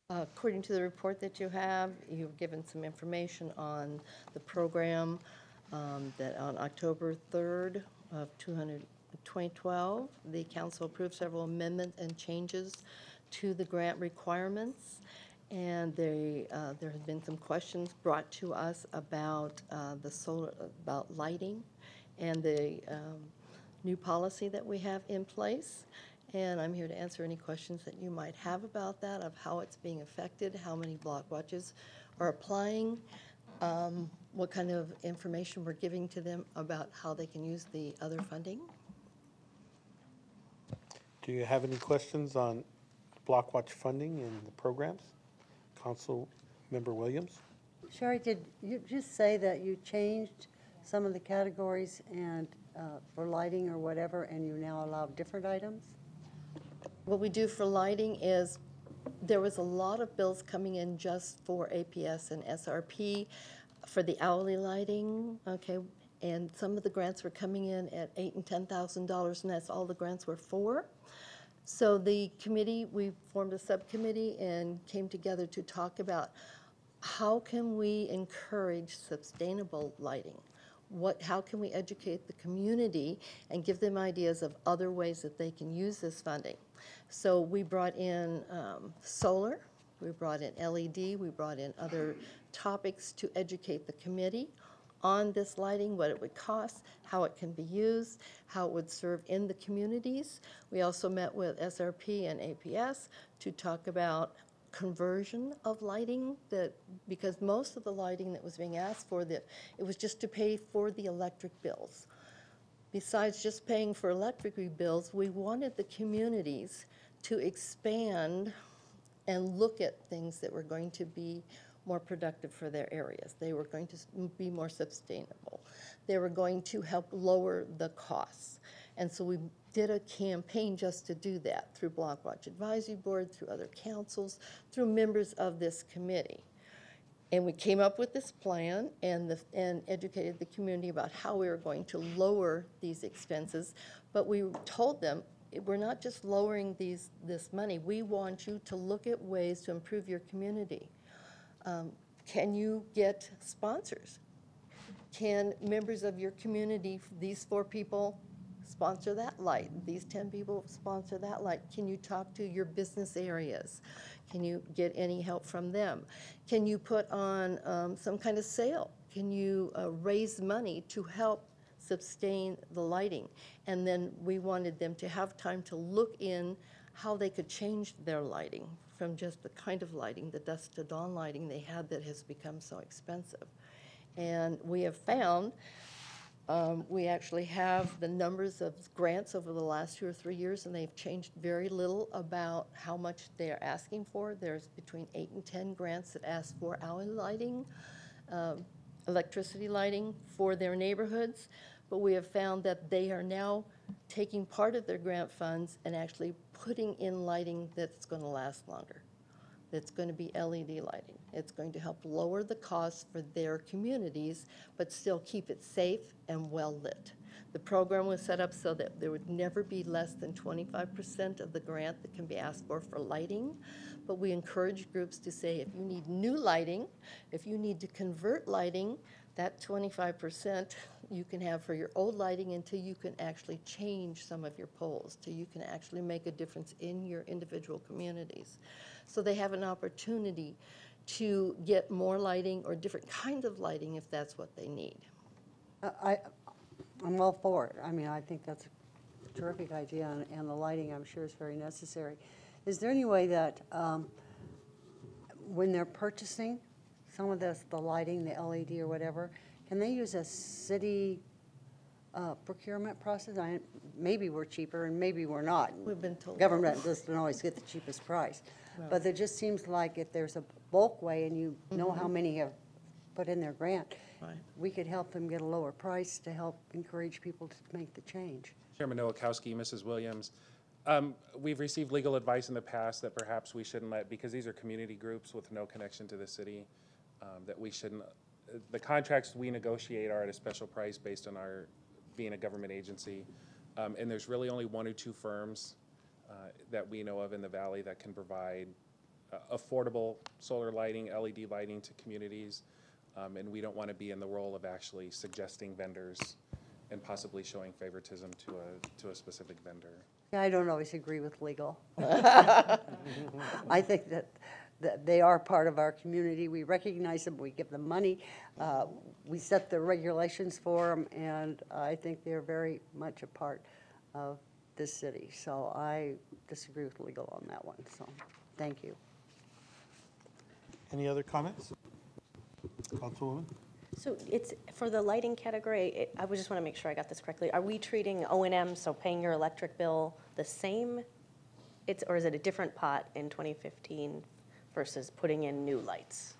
According to the report that you have, you've given some information on the program that on October 3rd of 2012, the council approved several amendments and changes to the grant requirements. And there have been some questions brought to us about about lighting and the new policy that we have in place. And I'm here to answer any questions that you might have about that, of how it's being affected, how many block watches are applying, what kind of information we're giving to them about how they can use the other funding. Do you have any questions on block watch funding and the programs? Council Member Williams? Sherry, did you just say that you changed some of the categories and for lighting or whatever, and you now allow different items? What we do for lighting is, there was a lot of bills coming in just for APS and SRP for the hourly lighting, okay? And some of the grants were coming in at $8,000 and $10,000, and that's all the grants were for. So the committee, we formed a subcommittee and came together to talk about how can we encourage sustainable lighting? How can we educate the community and give them ideas of other ways that they can use this funding? So we brought in solar, we brought in LED, we brought in other topics to educate the committee on this lighting, what it would cost, how it can be used, how it would serve in the communities. We also met with SRP and APS to talk about conversion of lighting, because most of the lighting that was being asked for, it was just to pay for the electric bills. Besides just paying for electric bills, we wanted the communities to expand and look at things that were going to be more productive for their areas. They were going to be more sustainable. They were going to help lower the costs. And so we did a campaign just to do that through Block Watch Advisory Board, through other councils, through members of this committee. And we came up with this plan and educated the community about how we were going to lower these expenses. But we told them, we're not just lowering this money. We want you to look at ways to improve your community. Can you get sponsors? Can members of your community, these 4 people, sponsor that light? These 10 people sponsor that light? Can you talk to your business areas? Can you get any help from them? Can you put on some kind of sale? Can you raise money to help sustain the lighting? And then we wanted them to have time to look in how they could change their lighting from just the kind of lighting, the dusk to dawn lighting they had that has become so expensive. And we have found, we actually have the numbers of grants over the last 2 or 3 years, and they've changed very little about how much they are asking for. There's between 8 and 10 grants that ask for hourly lighting, electricity lighting for their neighborhoods. But we have found that they are now taking part of their grant funds and actually putting in lighting that's going to last longer. That's going to be LED lighting. It's going to help lower the costs for their communities, but still keep it safe and well lit. The program was set up so that there would never be less than 25% of the grant that can be asked for lighting. But we encourage groups to say, if you need new lighting, if you need to convert lighting, that 25% you can have for your old lighting until you can actually change some of your poles, till you can actually make a difference in your individual communities. So they have an opportunity to get more lighting or different kinds of lighting if that's what they need. I'm all for it. I mean, I think that's a terrific idea, and the lighting, I'm sure, is very necessary. Is there any way that when they're purchasing some of the lighting, the LED or whatever, can they use a city procurement process? Maybe we're cheaper and maybe we're not. We've been told. Government doesn't always get the cheapest price. Right. But it just seems like if there's a bulk way and you know how many have put in their grant, Right. we could help them get a lower price to help encourage people to make the change. Chairman Nowakowski, Mrs. Williams, We've received legal advice in the past that perhaps we shouldn't let, because these are community groups with no connection to the city, that we shouldn't, the contracts we negotiate are at a special price based on our being a government agency. And there's really only 1 or 2 firms that we know of in the valley that can provide affordable solar lighting, LED lighting to communities. And we don't want to be in the role of actually suggesting vendors and possibly showing favoritism to a specific vendor. Yeah, I don't always agree with legal. I think that they are part of our community. We recognize them, we give them money, we set the regulations for them, and I think they're very much a part of this city. So I disagree with legal on that one, so thank you. Any other comments? Councilwoman? So it's, for the lighting category, I would just want to make sure I got this correctly. Are we treating O&M, so paying your electric bill, the same? Or is it a different pot in 2015 versus putting in new lights?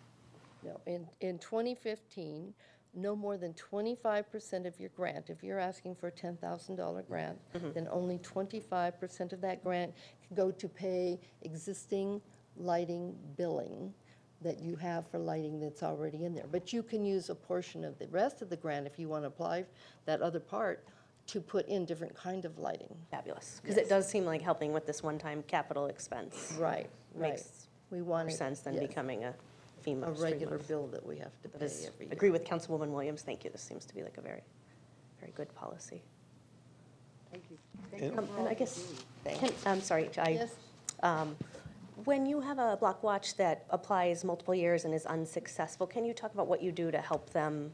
No, in 2015, no more than 25% of your grant, if you're asking for a $10,000 grant, then only 25% of that grant can go to pay existing lighting billing that you have for lighting that's already in there. But you can use a portion of the rest of the grant if you want to apply that other part to put in different kind of lighting. Fabulous, because it does seem like helping with this one-time capital expense. Right, right. Makes We want more it, sense than yes, becoming a FEMA a regular stream. bill that we have to pay every year. Agree with Councilwoman Williams, thank you. This seems to be like a very, very good policy. Thank you. And I guess, I'm sorry, Yes. When you have a block watch that applies multiple years and is unsuccessful, can you talk about what you do to help them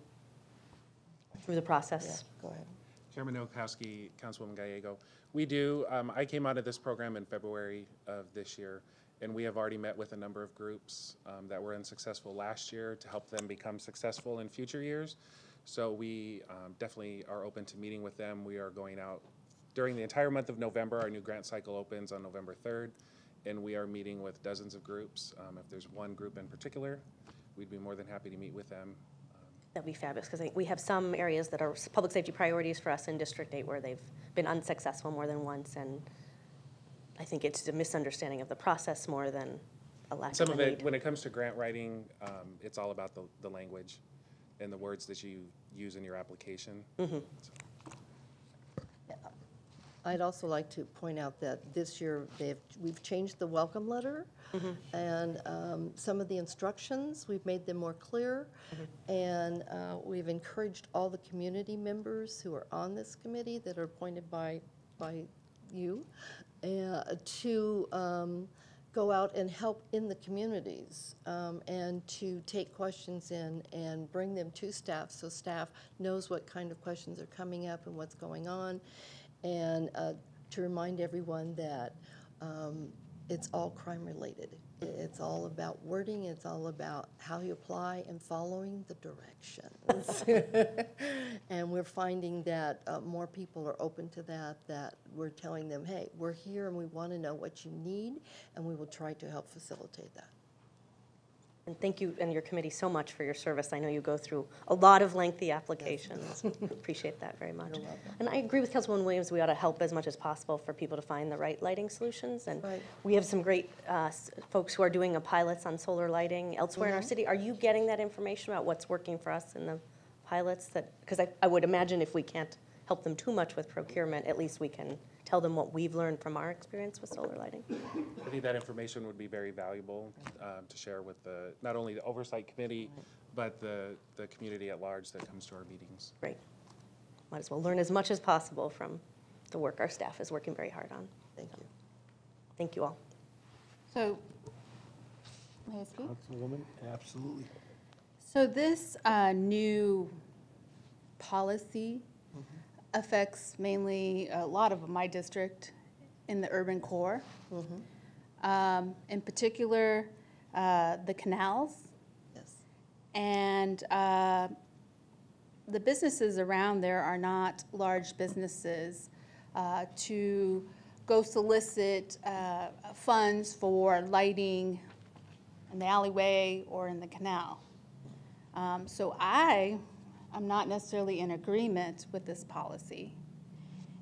through the process? Go ahead. Chairman Nowakowski, Councilwoman Gallego, we do. I came out of this program in February of this year, and we have already met with a number of groups that were unsuccessful last year to help them become successful in future years. So we definitely are open to meeting with them. We are going out during the entire month of November. Our new grant cycle opens on November 3rd, and we are meeting with dozens of groups. If there's one group in particular, we'd be more than happy to meet with them. That'd be fabulous, because we have some areas that are public safety priorities for us in District 8 where they've been unsuccessful more than once, and I think it's a misunderstanding of the process more than a lack Some of of a it, need. when it comes to grant writing, it's all about the language and the words that you use in your application. I'd also like to point out that this year we've changed the welcome letter, and some of the instructions, we've made them more clear, and we've encouraged all the community members who are on this committee that are appointed by you to go out and help in the communities, and to take questions in and bring them to staff so staff knows what kind of questions are coming up and what's going on. And to remind everyone that it's all crime-related. It's all about wording, it's all about how you apply and following the directions. And we're finding that more people are open to that we're telling them, hey, we're here and we want to know what you need, and we will try to help facilitate that. And thank you and your committee so much for your service. I know you go through a lot of lengthy applications. Appreciate that very much. You're welcome. And I agree with Councilwoman Williams, we ought to help as much as possible for people to find the right lighting solutions. And Right. we have some great folks who are doing pilots on solar lighting elsewhere in our city. Are you getting that information about what's working for us in the pilots? Because I would imagine if we can't help them too much with procurement, at least we can tell them what we've learned from our experience with solar lighting. I think that information would be very valuable to share with not only the Oversight Committee, but the community at large that comes to our meetings. Great. Might as well learn as much as possible from the work our staff is working very hard on. Thank you. Thank you all. So, may I speak? Councilwoman, absolutely. So this new policy affects mainly a lot of my district in the urban core. In particular, the canals. Yes. And the businesses around there are not large businesses to go solicit funds for lighting in the alleyway or in the canal. So I'm not necessarily in agreement with this policy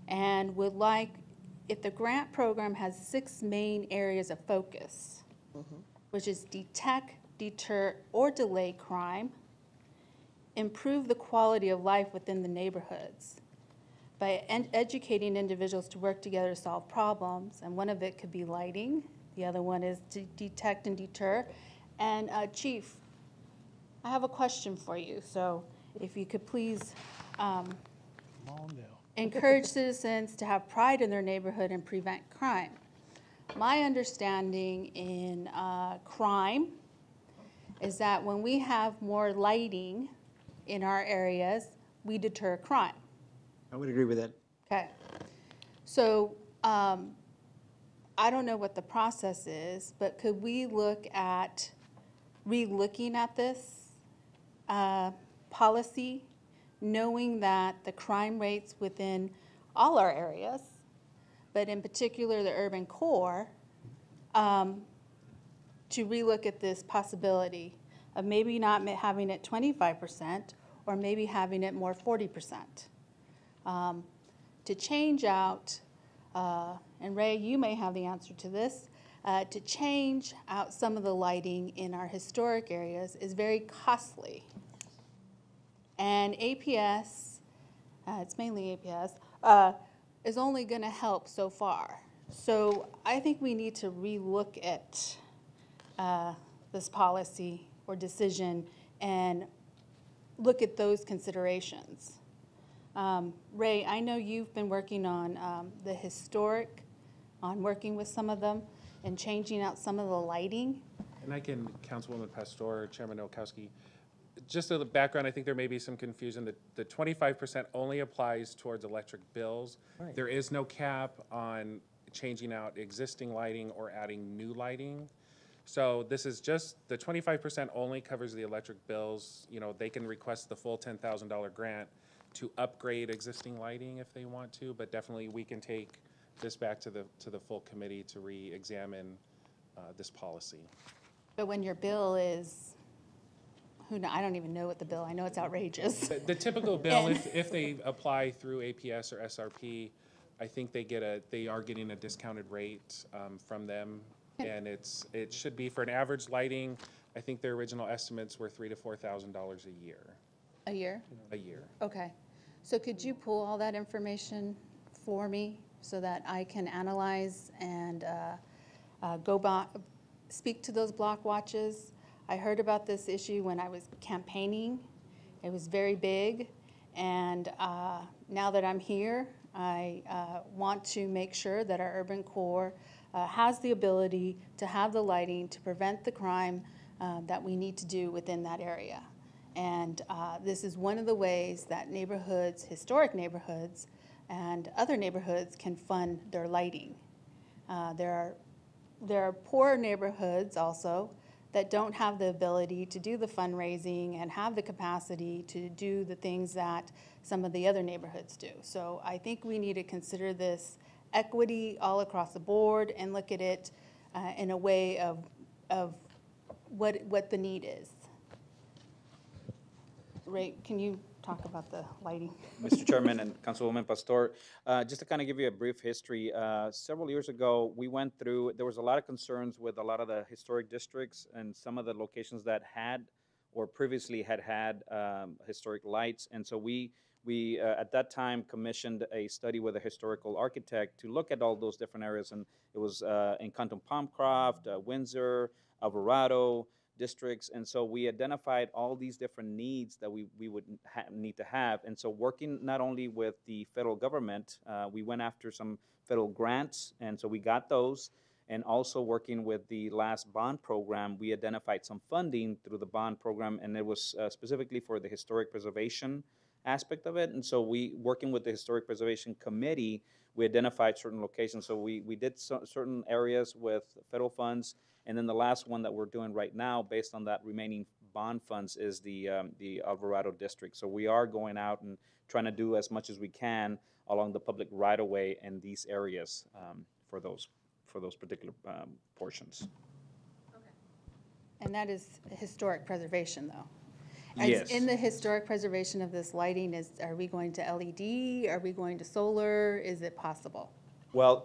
and would like if the grant program has 6 main areas of focus, which is detect, deter, or delay crime, improve the quality of life within the neighborhoods by educating individuals to work together to solve problems, and one of it could be lighting, the other one is to detect and deter. And Chief, I have a question for you, so if you could please encourage citizens to have pride in their neighborhood and prevent crime. My understanding in crime is that when we have more lighting in our areas, we deter crime. I would agree with that. Okay. So I don't know what the process is, but could we look at re-looking at this policy, knowing that the crime rates within all our areas, but in particular the urban core, to relook at this possibility of maybe not having it 25% or maybe having it more 40%. To change out, and Ray, you may have the answer to this, to change out some of the lighting in our historic areas is very costly. And APS, it's mainly APS, is only going to help so far. So I think we need to relook at this policy or decision and look at those considerations. Ray, I know you've been working on the historic, on working with some of them and changing out some of the lighting. And I can, Councilwoman Pastor, Chairman Nowakowski, just as a background, I think there may be some confusion. The 25% only applies towards electric bills. Right. There is no cap on changing out existing lighting or adding new lighting. So this is just, the 25% only covers the electric bills. You know, they can request the full $10,000 grant to upgrade existing lighting if they want to, but definitely we can take this back to the full committee to re-examine this policy. But when your bill is, I don't even know what the bill, I know it's outrageous. The typical bill, if they apply through APS or SRP, I think they are getting a discounted rate from them. And it should be, for an average lighting, I think their original estimates were $3,000 to $4,000 a year. A year? A year. Okay. So could you pull all that information for me so that I can analyze and go back, speak to those block watches? I heard about this issue when I was campaigning. It was very big. And now that I'm here, I want to make sure that our urban core has the ability to have the lighting to prevent the crime that we need to do within that area. And this is one of the ways that neighborhoods, historic neighborhoods, and other neighborhoods can fund their lighting. There are poor neighborhoods also that don't have the ability to do the fundraising and have the capacity to do the things that some of the other neighborhoods do. So I think we need to consider this equity all across the board and look at it in a way of what the need is. Ray, can you talk about the lighting? Mr. Chairman and Councilwoman Pastor, just to kind of give you a brief history, several years ago, we went through, there was a lot of concerns with a lot of the historic districts and some of the locations that had or previously had historic lights. And so we at that time commissioned a study with a historical architect to look at all those different areas. And it was in Canton Palmcroft, Windsor, Alvarado districts. And so we identified all these different needs that we would need to have. And so working not only with the federal government, we went after some federal grants, and so we got those. And also working with the last bond program, we identified some funding through the bond program, and it was specifically for the historic preservation aspect of it. And so working with the Historic Preservation Committee, we identified certain locations. So we did certain areas with federal funds. And then the last one that we're doing right now, based on that remaining bond funds, is the Alvarado district. So we are going out and trying to do as much as we can along the public right-of-way in these areas for those particular portions. Okay. And that is historic preservation, though. Yes. In the historic preservation of this lighting, are we going to LED? Are we going to solar? Is it possible? Well,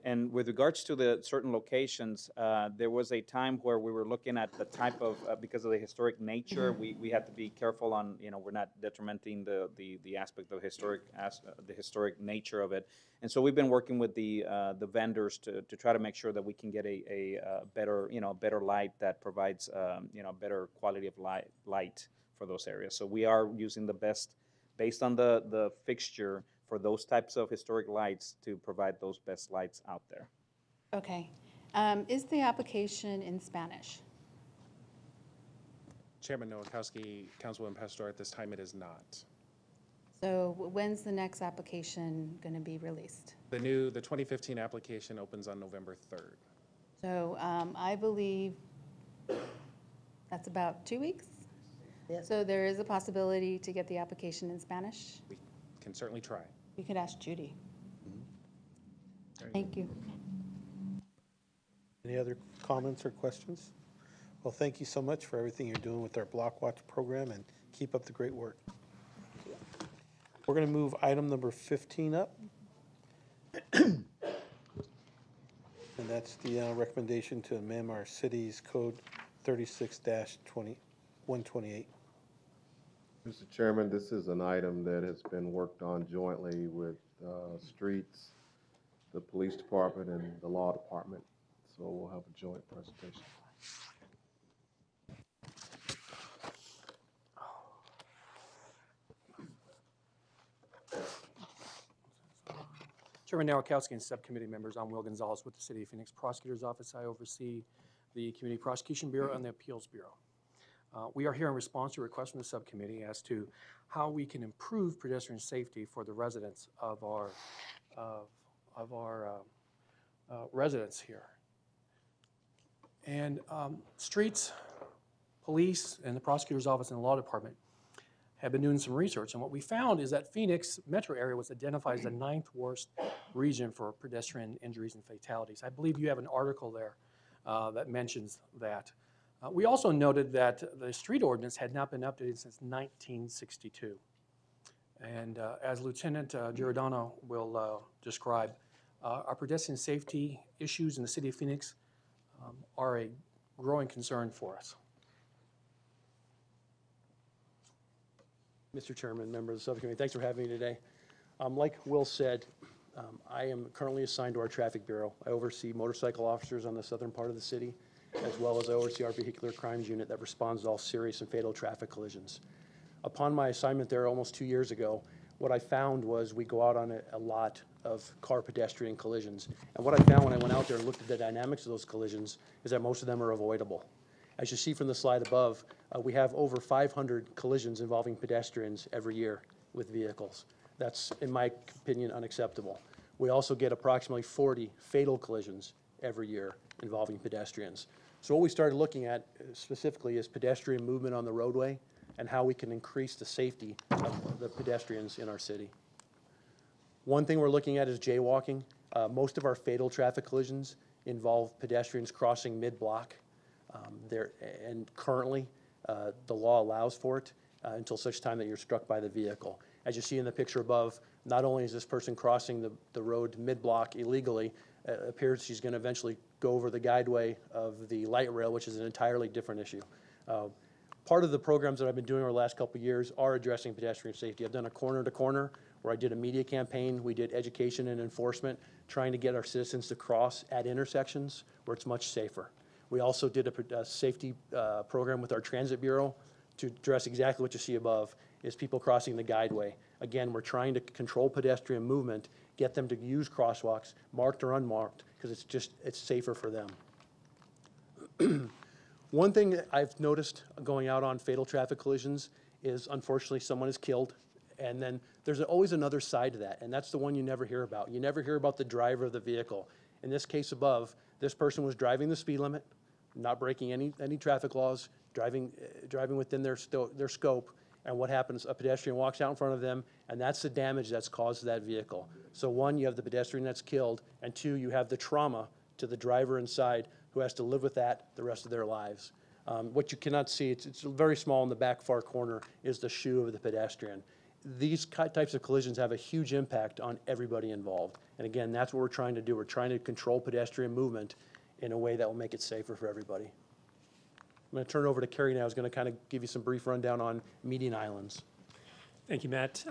and with regards to the certain locations, there was a time where we were looking at the type of, because of the historic nature, we had to be careful on, we're not detrimenting the aspect of the historic nature of it. And so we've been working with the vendors to try to make sure that we can get a better, better light that provides, better quality of light for those areas. So we are using the best, based on the fixture, for those types of historic lights to provide those best lights out there. Okay. Is the application in Spanish? Chairman Nowakowski, Councilwoman Pastor, at this time it is not. So when's the next application going to be released? The 2015 application opens on November 3rd. So I believe that's about 2 weeks? Yes. So there is a possibility to get the application in Spanish? We can certainly try. You could ask Judy. Thank you. Any other comments or questions? Well, thank you so much for everything you're doing with our Block Watch program, and keep up the great work. We're going to move item number 15 up. And that's the recommendation to amend our city's code 36-128. Mr. Chairman, this is an item that has been worked on jointly with Streets, the Police Department, and the Law Department. So we'll have a joint presentation. Chairman Nowakowski and subcommittee members, I'm Will Gonzalez with the City of Phoenix Prosecutor's Office. I oversee the Community Prosecution Bureau and the Appeals Bureau. We are here in response to a request from the subcommittee as to how we can improve pedestrian safety for the residents of our residents here. And Streets, Police, and the Prosecutor's Office and the Law Department have been doing some research, and what we found is that Phoenix metro area was identified as the 9th worst region for pedestrian injuries and fatalities. I believe you have an article there that mentions that. We also noted that the street ordinance had not been updated since 1962. And as Lieutenant Giordano will describe, our pedestrian safety issues in the city of Phoenix are a growing concern for us. Mr. Chairman, members of the subcommittee, thanks for having me today. Like Will said, I am currently assigned to our traffic bureau. I oversee motorcycle officers on the southern part of the city, as well as I oversee our vehicular crimes unit that responds to all serious and fatal traffic collisions. Upon my assignment there almost 2 years ago, what I found was we go out on a lot of car pedestrian collisions. And what I found when I went out there and looked at the dynamics of those collisions is that most of them are avoidable. As you see from the slide above, we have over 500 collisions involving pedestrians every year with vehicles. That's, in my opinion, unacceptable. We also get approximately 40 fatal collisions every year involving pedestrians. So what we started looking at specifically is pedestrian movement on the roadway and how we can increase the safety of the pedestrians in our city. One thing we're looking at is jaywalking. Most of our fatal traffic collisions involve pedestrians crossing mid-block. And currently, the law allows for it until such time that you're struck by the vehicle. As you see in the picture above, not only is this person crossing the road mid-block illegally, it appears she's going to eventually go over the guideway of the light rail, which is an entirely different issue. Part of the programs that I've been doing over the last couple of years are addressing pedestrian safety. I've done a corner to corner where I did a media campaign. We did education and enforcement, trying to get our citizens to cross at intersections where it's much safer. We also did a safety program with our transit bureau to address exactly what you see above, is people crossing the guideway. Again, we're trying to control pedestrian movement, get them to use crosswalks, marked or unmarked, because it's safer for them. One thing that I've noticed going out on fatal traffic collisions is, unfortunately, someone is killed, and then there's always another side to that, and that's the one you never hear about. You never hear about the driver of the vehicle. In this case above, this person was driving the speed limit, not breaking any traffic laws, driving within their scope, and what happens? A pedestrian walks out in front of them, and that's the damage that's caused to that vehicle. So one, you have the pedestrian that's killed, and two, you have the trauma to the driver inside who has to live with that the rest of their lives. What you cannot see, it's very small in the back far corner, is the shoe of the pedestrian. these types of collisions have a huge impact on everybody involved. And again, that's what we're trying to do. We're trying to control pedestrian movement in a way that will make it safer for everybody. I'm going to turn it over to Kerry now, who's going to kind of give you some brief rundown on median islands. Thank you, Matt.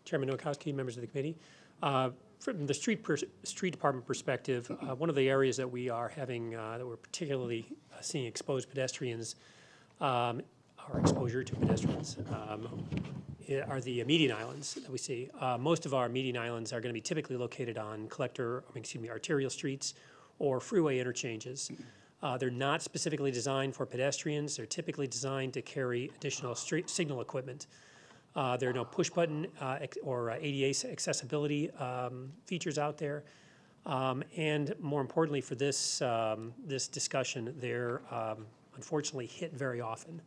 Chairman Nowakowski, members of the committee. From the street department perspective, one of the areas that we are having, that we're particularly seeing exposed pedestrians, or exposure to pedestrians, are the median islands that we see. Most of our median islands are going to be typically located on arterial streets or freeway interchanges. They're not specifically designed for pedestrians. They're typically designed to carry additional street signal equipment. There are no push-button or ADA accessibility features out there. And more importantly for this, this discussion, they're unfortunately hit very often.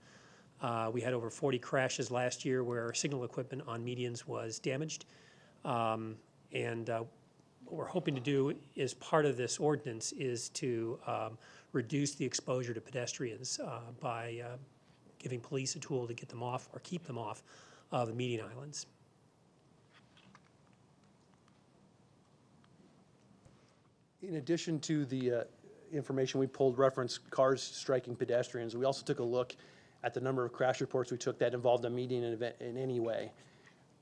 We had over 40 crashes last year where signal equipment on medians was damaged. What we're hoping to do as part of this ordinance is to reduce the exposure to pedestrians by giving police a tool to get them off or keep them off of the median islands. In addition to the information we pulled reference cars striking pedestrians, we also took a look at the number of crash reports we took that involved a median event in any way.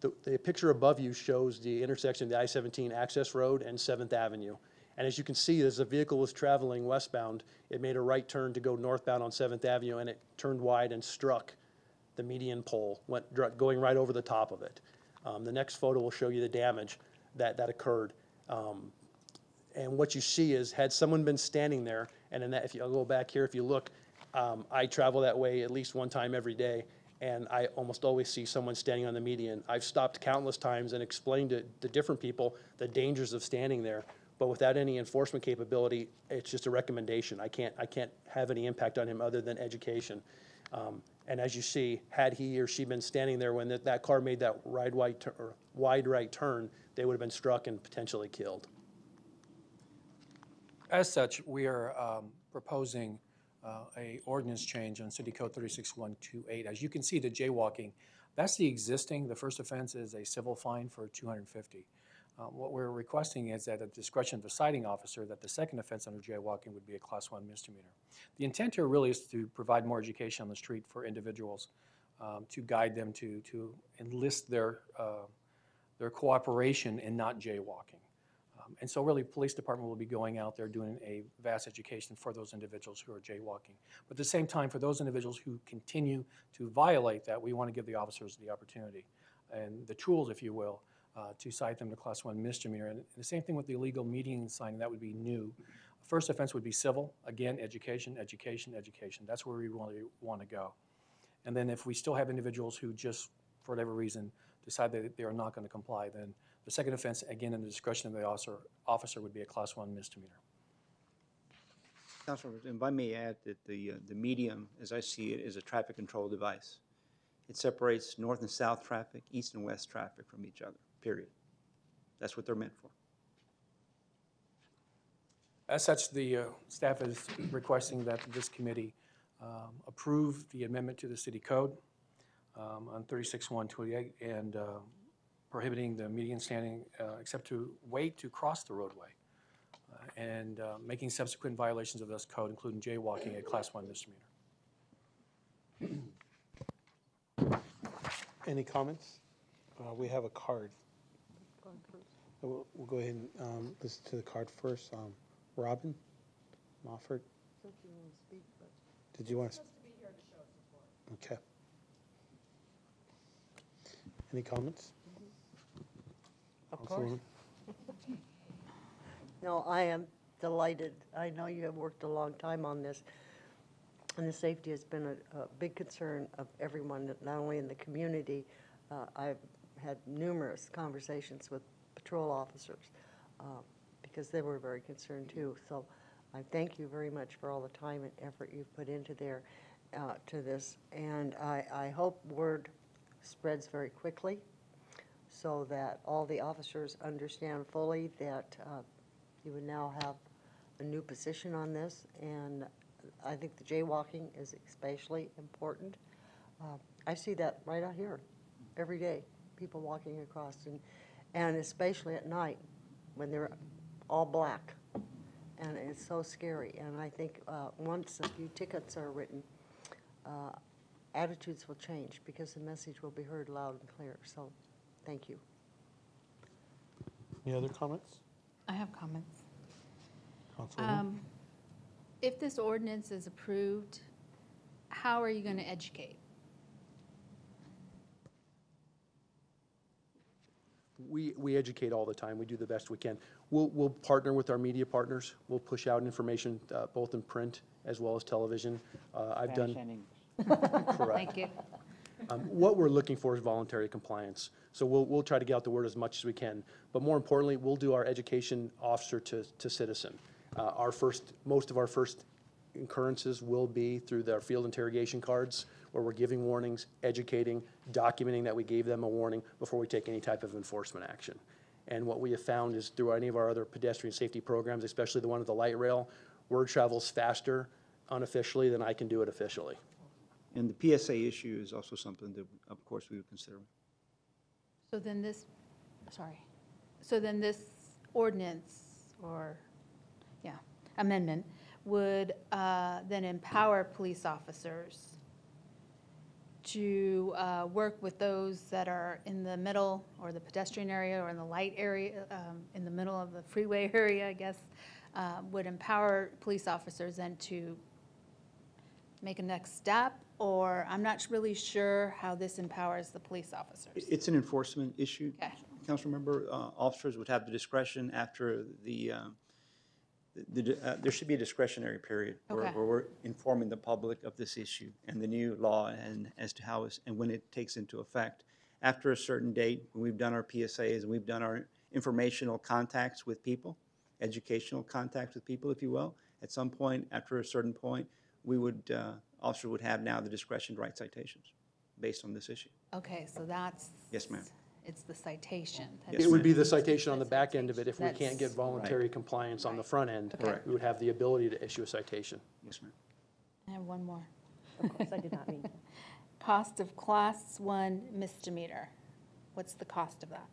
The picture above you shows the intersection of the I-17 access road and 7th Avenue. And as you can see, as the vehicle was traveling westbound, it made a right turn to go northbound on 7th Avenue, and it turned wide and struck the median pole, going right over the top of it. The next photo will show you the damage that occurred. And what you see is, had someone been standing there, and in that, if I'll go back here, if you look, I travel that way at least one time every day, and I almost always see someone standing on the median. I've stopped countless times and explained to different people the dangers of standing there, but without any enforcement capability, it's just a recommendation. I can't have any impact on him other than education. And as you see, had he or she been standing there when that car made that wide right turn, they would have been struck and potentially killed. As such, we are proposing a ordinance change on City Code 36128. As you can see, the jaywalking, that's the existing. The first offense is a civil fine for $250. What we're requesting is that at the discretion of the citing officer, that the second offense under jaywalking would be a Class 1 misdemeanor. The intent here really is to provide more education on the street for individuals, to guide them to enlist their cooperation in not jaywalking. And so really, police department will be going out there doing a vast education for those individuals who are jaywalking. But at the same time, for those individuals who continue to violate that, we want to give the officers the opportunity and the tools, if you will, to cite them to Class 1 misdemeanor. And the same thing with the illegal median signing, that would be new. First offense would be civil. Again, education, education, education. That's where we really want to go. And then if we still have individuals who just, for whatever reason, decide that they are not going to comply, then the second offense, again, in the discretion of the officer would be a Class 1 misdemeanor. Councilor, if I may add that the medium, as I see it, is a traffic control device. It separates north and south traffic, east and west traffic from each other, period. That's what they're meant for. As such, the staff is requesting that this committee approve the amendment to the city code on 36128 and prohibiting the median standing except to wait to cross the roadway and making subsequent violations of this code, including jaywalking, a Class 1 misdemeanor. Any comments? We have a card. We'll go ahead and listen to the card first. Robin Mofford. Did you want to? Okay. Any comments? Of course. No, I am delighted. I know you have worked a long time on this, and the safety has been a big concern of everyone, not only in the community. I've had numerous conversations with patrol officers because they were very concerned too. So I thank you very much for all the time and effort you've put into to this, and I hope word spreads very quickly, so that all the officers understand fully that you would now have a new position on this. And I think the jaywalking is especially important. I see that right out here every day. people walking across, and especially at night when they're all black. And it's so scary. And I think once a few tickets are written, attitudes will change because the message will be heard loud and clear. So thank you. Any other comments? I have comments. Councilwoman? If this ordinance is approved, how are you going to educate? We educate all the time. We do the best we can. We'll partner with our media partners. We'll push out information both in print as well as television. I've done. Correct. Thank you. What we're looking for is voluntary compliance. So we'll try to get out the word as much as we can. But more importantly, we'll do our education officer to citizen. Most of our first occurrences will be through their field interrogation cards, where we're giving warnings, educating, documenting that we gave them a warning before we take any type of enforcement action. And what we have found is through any of our other pedestrian safety programs, especially the one with the light rail, word travels faster unofficially than I can do it officially. And the PSA issue is also something that, of course, we would consider. So then this ordinance or, amendment would then empower police officers to work with those that are in the middle or the pedestrian area or in the light area, in the middle of the freeway area, I guess, would empower police officers then to make a next step, or I'm not really sure how this empowers the police officers. It's an enforcement issue. Okay. Councilmember, officers would have the discretion after there should be a discretionary period where we're informing the public of this issue and the new law and as to how and when it takes into effect. After a certain date, when we've done our PSAs and we've done our informational contacts with people, educational contacts with people, if you will, at some point, after a certain point, we would, officer would have now the discretion to write citations based on this issue. Okay, so that's. Yes, ma'am. It's the citation. It would be the citation on the back end of it. If we can't get voluntary compliance on the front end, Correct. we would have the ability to issue a citation. Yes, ma'am. I have one more. Of course, I did not mean. Cost of Class 1 misdemeanor. What's the cost of that?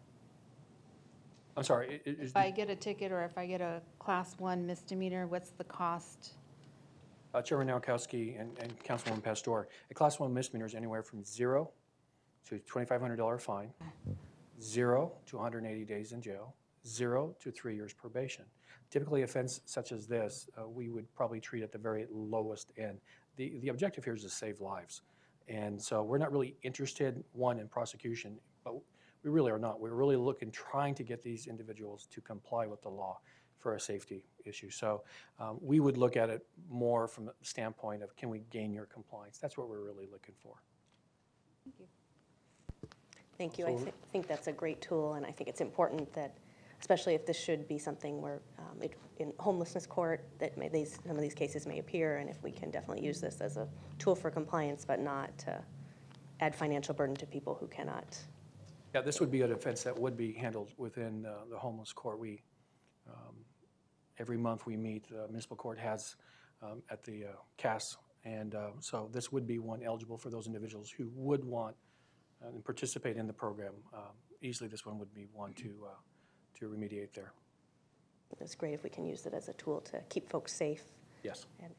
I'm sorry, is If I get a ticket or if I get a Class 1 misdemeanor, what's the cost? Chairman Nowakowski and Councilwoman Pastor, a Class 1 misdemeanor is anywhere from 0 to $2,500 fine, 0 to 180 days in jail, 0 to 3 years probation. Typically, offense such as this, we would probably treat at the very lowest end. The objective here is to save lives. And so we're not really interested, one, in prosecution, but we really are not. We're really trying to get these individuals to comply with the law for a safety issue. So we would look at it more from the standpoint of, can we gain your compliance? That's what we're really looking for. Thank you. Thank you. I think that's a great tool, and I think it's important that, especially if this should be something where in homelessness court, that some of these cases may appear, and if we can definitely use this as a tool for compliance, but not to add financial burden to people who cannot. Yeah, this would be an offense that would be handled within the homeless court. Every month we meet, the municipal court has at the CAS, and so this would be one eligible for those individuals who would want and participate in the program. Easily this one would be one to remediate there. It's great if we can use it as a tool to keep folks safe. Yes. And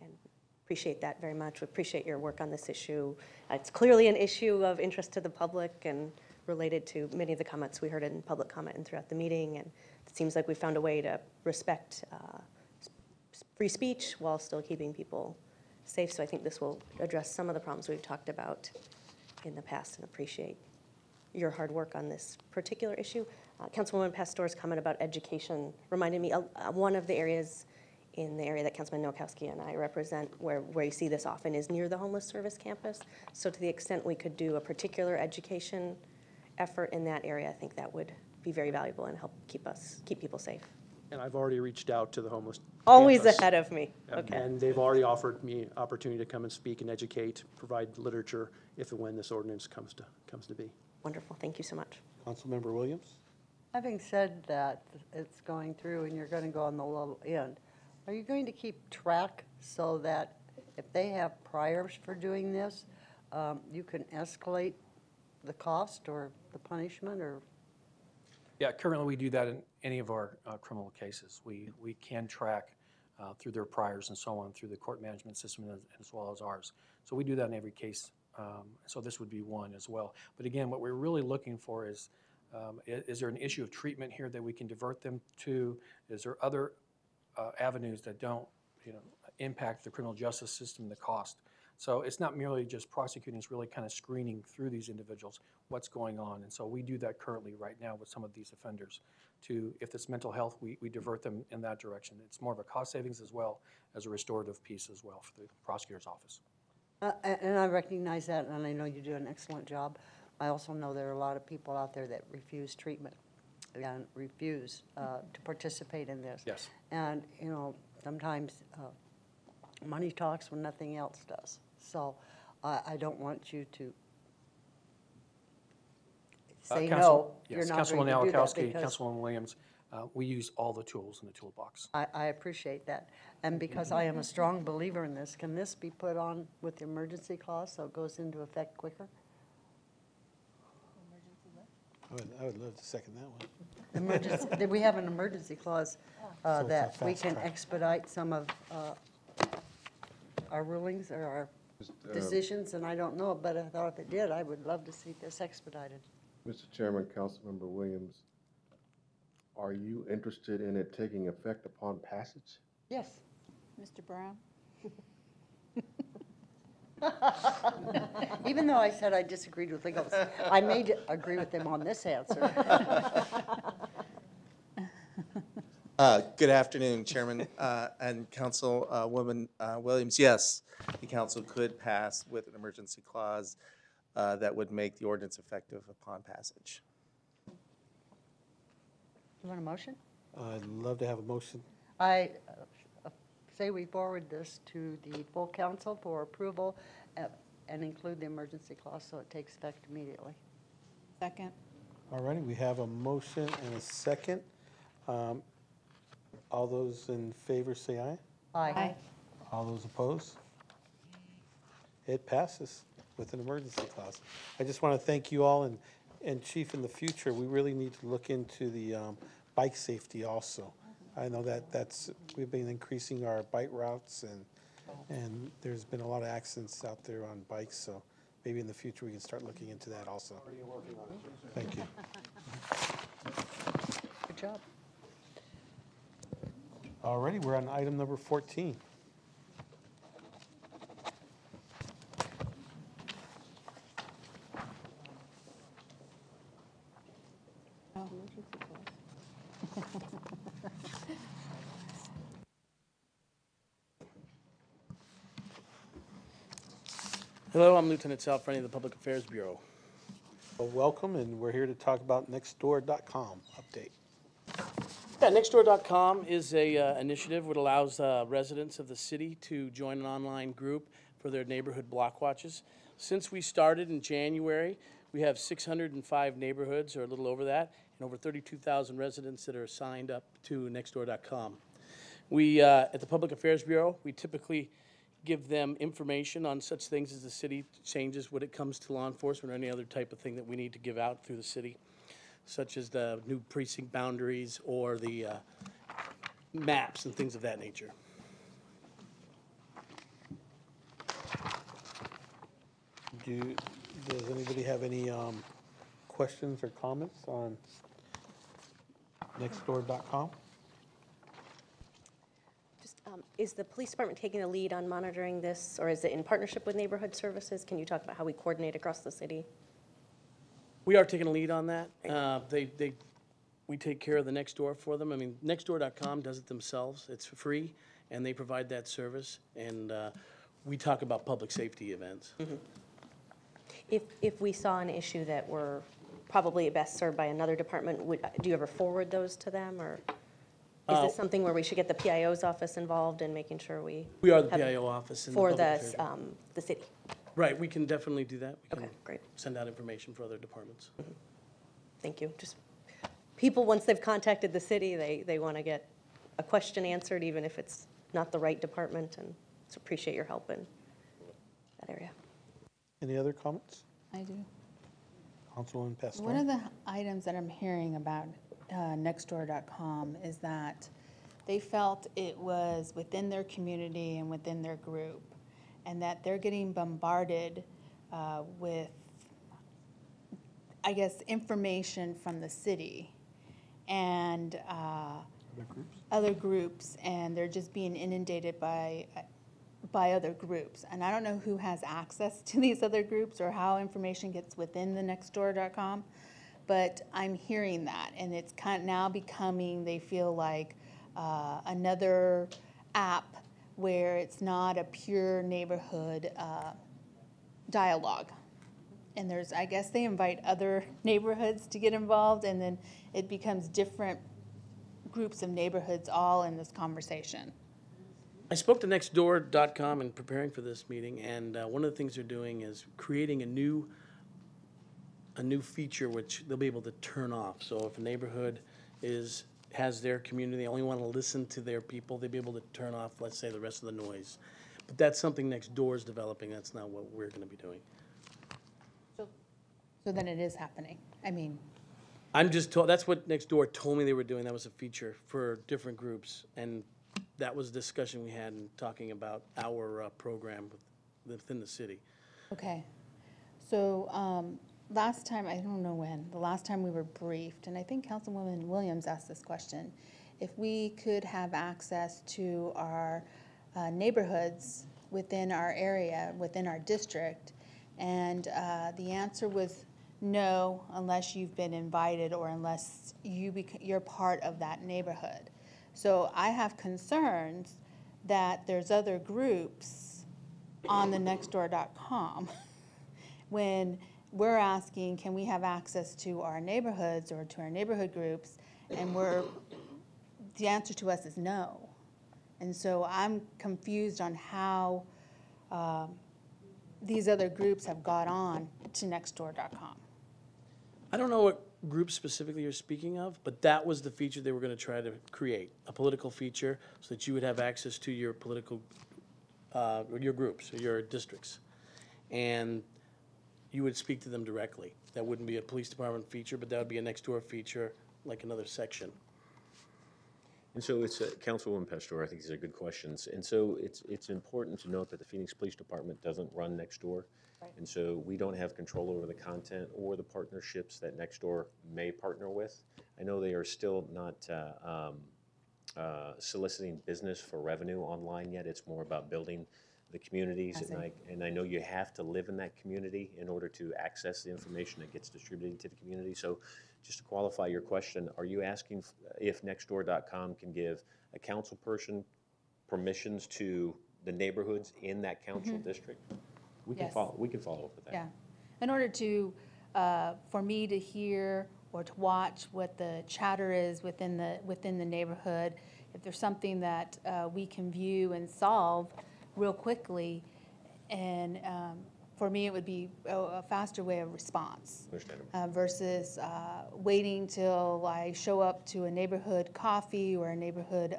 appreciate that very much. We appreciate your work on this issue. It's clearly an issue of interest to the public and related to many of the comments we heard in public comment and throughout the meeting. And it seems like we found a way to respect free speech while still keeping people safe. So I think this will address some of the problems we've talked about in the past, and appreciate your hard work on this particular issue. Councilwoman Pastor's comment about education reminded me of one of the areas in the area that Councilman Nowakowski and I represent where you see this often is near the homeless service campus. So to the extent we could do a particular education effort in that area, I think that would be very valuable and help keep people safe. And I've already reached out to the homeless Always campus. ahead of me. Okay. And they've already offered me opportunity to come and speak and educate, provide literature if and when this ordinance comes to be. Wonderful. Thank you so much. Councilmember Williams? Having said that, it's going through and you're going to go on the low end. Are you going to keep track so that if they have priors for doing this, you can escalate the cost or the punishment, or? Yeah, currently we do that in any of our criminal cases. We can track through their priors and so on, through the court management system as well as ours. So we do that in every case. So this would be one as well. But again, what we're really looking for is there an issue of treatment here that we can divert them to? Is there other avenues that don't, impact the criminal justice system, the cost? So it's not merely just prosecuting, it's really kind of screening through these individuals what's going on. And so we do that currently right now with some of these offenders. If it's mental health, we divert them in that direction. It's more of a cost savings as well as a restorative piece as well for the prosecutor's office. And I recognize that, and I know you do an excellent job. I also know there are a lot of people out there that refuse treatment and refuse to participate in this. Yes. And, sometimes money talks when nothing else does. So I don't want you to say no. Yes, You're not going Councilwoman to do that Alakowski, because Councilwoman Williams, we use all the tools in the toolbox. I appreciate that. And because I am a strong believer in this, can this be put on with the emergency clause so it goes into effect quicker? I would love to second that one. Emergency, we have an emergency clause So it's a that we fast can track. expedite some of our rulings or our decisions, and I don't know, but I thought if it did, I would love to see this expedited. Mr. Chairman, Councilmember Williams, are you interested in it taking effect upon passage? Yes. Mr. Brown? Even though I said I disagreed with legals, I may agree with them on this answer. Good afternoon, Chairman and Councilwoman Williams. Yes, the council could pass with an emergency clause that would make the ordinance effective upon passage. You want a motion? I'd love to have a motion. I say we forward this to the full council for approval and include the emergency clause so it takes effect immediately. Second. All righty, we have a motion and a second. All those in favor say aye. Aye. All those opposed? It passes with an emergency clause. I just want to thank you all, and Chief, in the future, we really need to look into the bike safety also. I know we've been increasing our bike routes, and there's been a lot of accidents out there on bikes, so maybe in the future we can start looking into that also. Thank you. Good job. All righty, we're on item number 14. Hello, I'm Lieutenant Sal Frenny of the Public Affairs Bureau. Well, welcome, and we're here to talk about nextdoor.com update. Yeah, Nextdoor.com is a initiative that allows residents of the city to join an online group for their neighborhood block watches. Since we started in January, we have 605 neighborhoods, or a little over that, and over 32,000 residents that are signed up to Nextdoor.com. We, at the Public Affairs Bureau, we typically give them information on such things as the city changes when it comes to law enforcement or any other type of thing that we need to give out through the city, such as the new precinct boundaries or the maps and things of that nature. Does anybody have any questions or comments on nextdoor.com? Is the police department taking the lead on monitoring this, or is it in partnership with neighborhood services? Can you talk about how we coordinate across the city? We are taking a lead on that. We take care of the Nextdoor for them. I mean, Nextdoor.com does it themselves. It's free, and they provide that service. And we talk about public safety events. Mm-hmm. If we saw an issue that were probably best served by another department, do you ever forward those to them, or is this something where we should get the PIO's office involved in making sure we are the have PIO office in the for public affairs. the city? Right, we can definitely do that. We Okay, can great. send out information for other departments. Mm-hmm. Thank you. Just people, once they've contacted the city, they want to get a question answered, even if it's not the right department, and so appreciate your help in that area. Any other comments? I do. Councilwoman Pastor. One of the items that I'm hearing about Nextdoor.com is that they felt it was within their community and within their group, and that they're getting bombarded with, I guess, information from the city and other groups, and they're just being inundated by other groups. And I don't know who has access to these other groups or how information gets within the Nextdoor.com, but I'm hearing that, and it's kind of now becoming, they feel like another app where it's not a pure neighborhood dialogue. And there's, I guess they invite other neighborhoods to get involved, and then it becomes different groups of neighborhoods all in this conversation. I spoke to Nextdoor.com in preparing for this meeting, and one of the things they're doing is creating a new feature which they'll be able to turn off. So if a neighborhood has their community, they only want to listen to their people, they'll be able to turn off, let's say, the rest of the noise. But that's something Nextdoor is developing. That's not what we're going to be doing. So then it is happening. I mean, I'm just told, that's what Nextdoor told me they were doing. That was a feature for different groups. And that was a discussion we had in talking about our program within the city. okay. So last time, I don't know when, the last time we were briefed, and I think Councilwoman Williams asked this question, if we could have access to our neighborhoods within our area, within our district, and the answer was no, unless you've been invited or unless you're part of that neighborhood. So I have concerns that there's other groups on the Nextdoor.com when we're asking, can we have access to our neighborhoods or to our neighborhood groups, and the answer to us is no. And so I'm confused on how these other groups have got on to Nextdoor.com. I don't know what group specifically you're speaking of, but that was the feature they were going to try to create, a political feature so that you would have access to your political, your groups or your districts. And you would speak to them directly. That wouldn't be a police department feature, but that would be a Nextdoor feature, like another section. And so it's, Councilwoman Pastor, I think these are good questions. And so it's important to note that the Phoenix Police Department doesn't run Nextdoor. Right. And so we don't have control over the content or the partnerships that Nextdoor may partner with. I know they are still not soliciting business for revenue online yet. It's more about building the communities. And I know you have to live in that community in order to access the information that gets distributed to the community. So just to qualify your question, are you asking if Nextdoor.com can give a council person permissions to the neighborhoods in that council district? We can follow up with that. Yeah. In order to, for me to hear or to watch what the chatter is within the neighborhood, if there's something that we can view and solve real quickly, and for me, it would be a faster way of response versus waiting till I show up to a neighborhood coffee or a neighborhood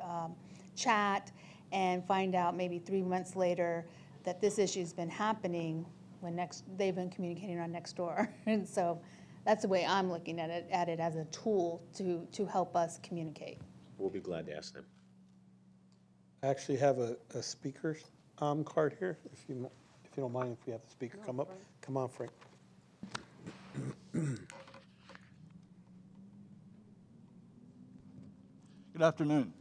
chat and find out maybe 3 months later that this issue's been happening when they've been communicating on Nextdoor. And so that's the way I'm looking at it as a tool to help us communicate. We'll be glad to ask them. I actually have a speaker's card here, if you don't mind, if we have the speaker come up. Come on, Frank. Good afternoon.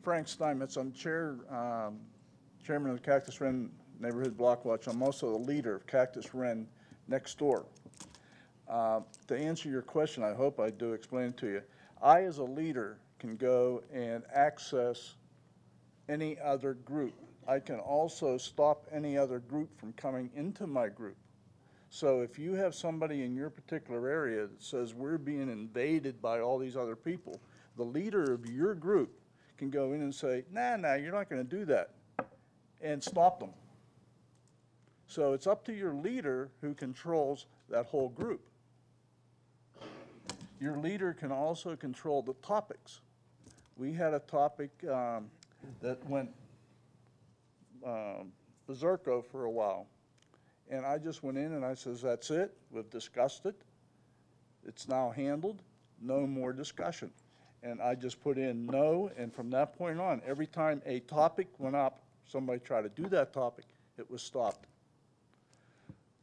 Frank Steinmetz. I'm chairman of the Cactus Wren Neighborhood Block Watch. I'm also the leader of Cactus Wren Nextdoor. To answer your question, I hope I do explain it to you. I, as a leader, can go and access any other group. I can also stop any other group from coming into my group. So if you have somebody in your particular area that says we're being invaded by all these other people, the leader of your group can go in and say, nah, you're not going to do that, and stop them. So it's up to your leader who controls that whole group. Your leader can also control the topics. We had a topic that went berserko for a while. And I just went in and I says, that's it, we've discussed it. It's now handled, no more discussion. And I just put in no, and from that point on, every time a topic went up, somebody tried to do that topic, it was stopped.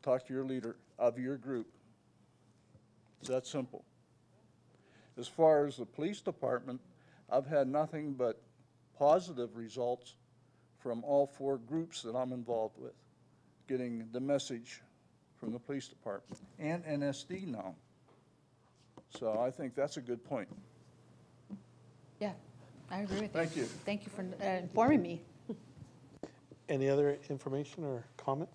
Talk to your leader of your group. It's that simple. As far as the police department, I've had nothing but positive results from all 4 groups that I'm involved with, getting the message from the police department and NSD now. So I think that's a good point. Yeah, I agree with you. Thank you. Thank you for informing me. Any other information or comments?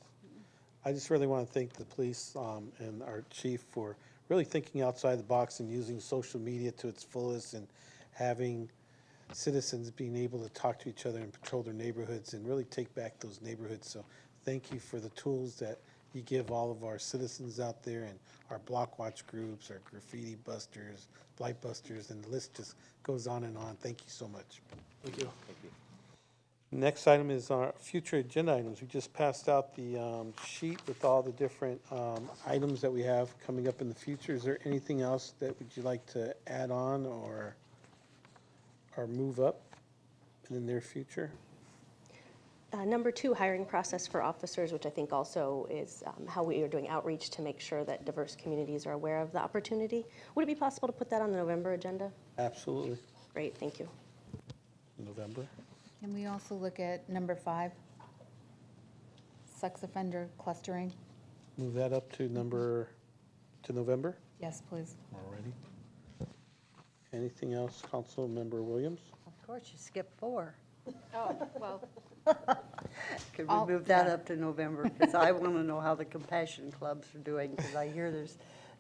I just really want to thank the police and our chief for really thinking outside the box and using social media to its fullest and having citizens being able to talk to each other and patrol their neighborhoods and really take back those neighborhoods. So thank you for the tools that you give all of our citizens out there and our block watch groups, our graffiti busters, blight busters, and the list just goes on and on. Thank you so much. Thank you. Thank you. Next item is our future agenda items. We just passed out the sheet with all the different items that we have coming up in the future. Is there anything else that would you like to add on or move up in the near future? Number 2, hiring process for officers, which I think also is how we are doing outreach to make sure that diverse communities are aware of the opportunity. Would it be possible to put that on the November agenda? Absolutely. Great, thank you. November. Can we also look at number 5? Sex offender clustering? Move that up to November. Yes, please. Already. Anything else, Councilmember Williams? Of course, you skipped 4. Oh, well. Could we move that up to November? Because I want to know how the compassion clubs are doing, because I hear there's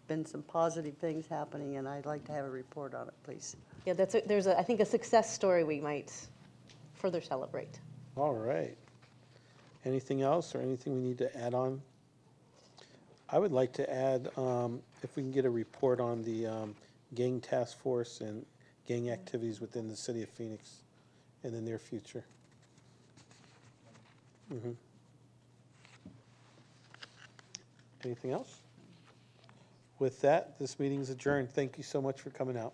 been some positive things happening, and I'd like to have a report on it, please. Yeah, there's I think a success story we might further celebrate. All right. Anything else or anything we need to add on? I would like to add, if we can get a report on the gang task force and gang activities within the city of Phoenix in the near future. Anything else? With that, this meeting is adjourned. Thank you so much for coming out.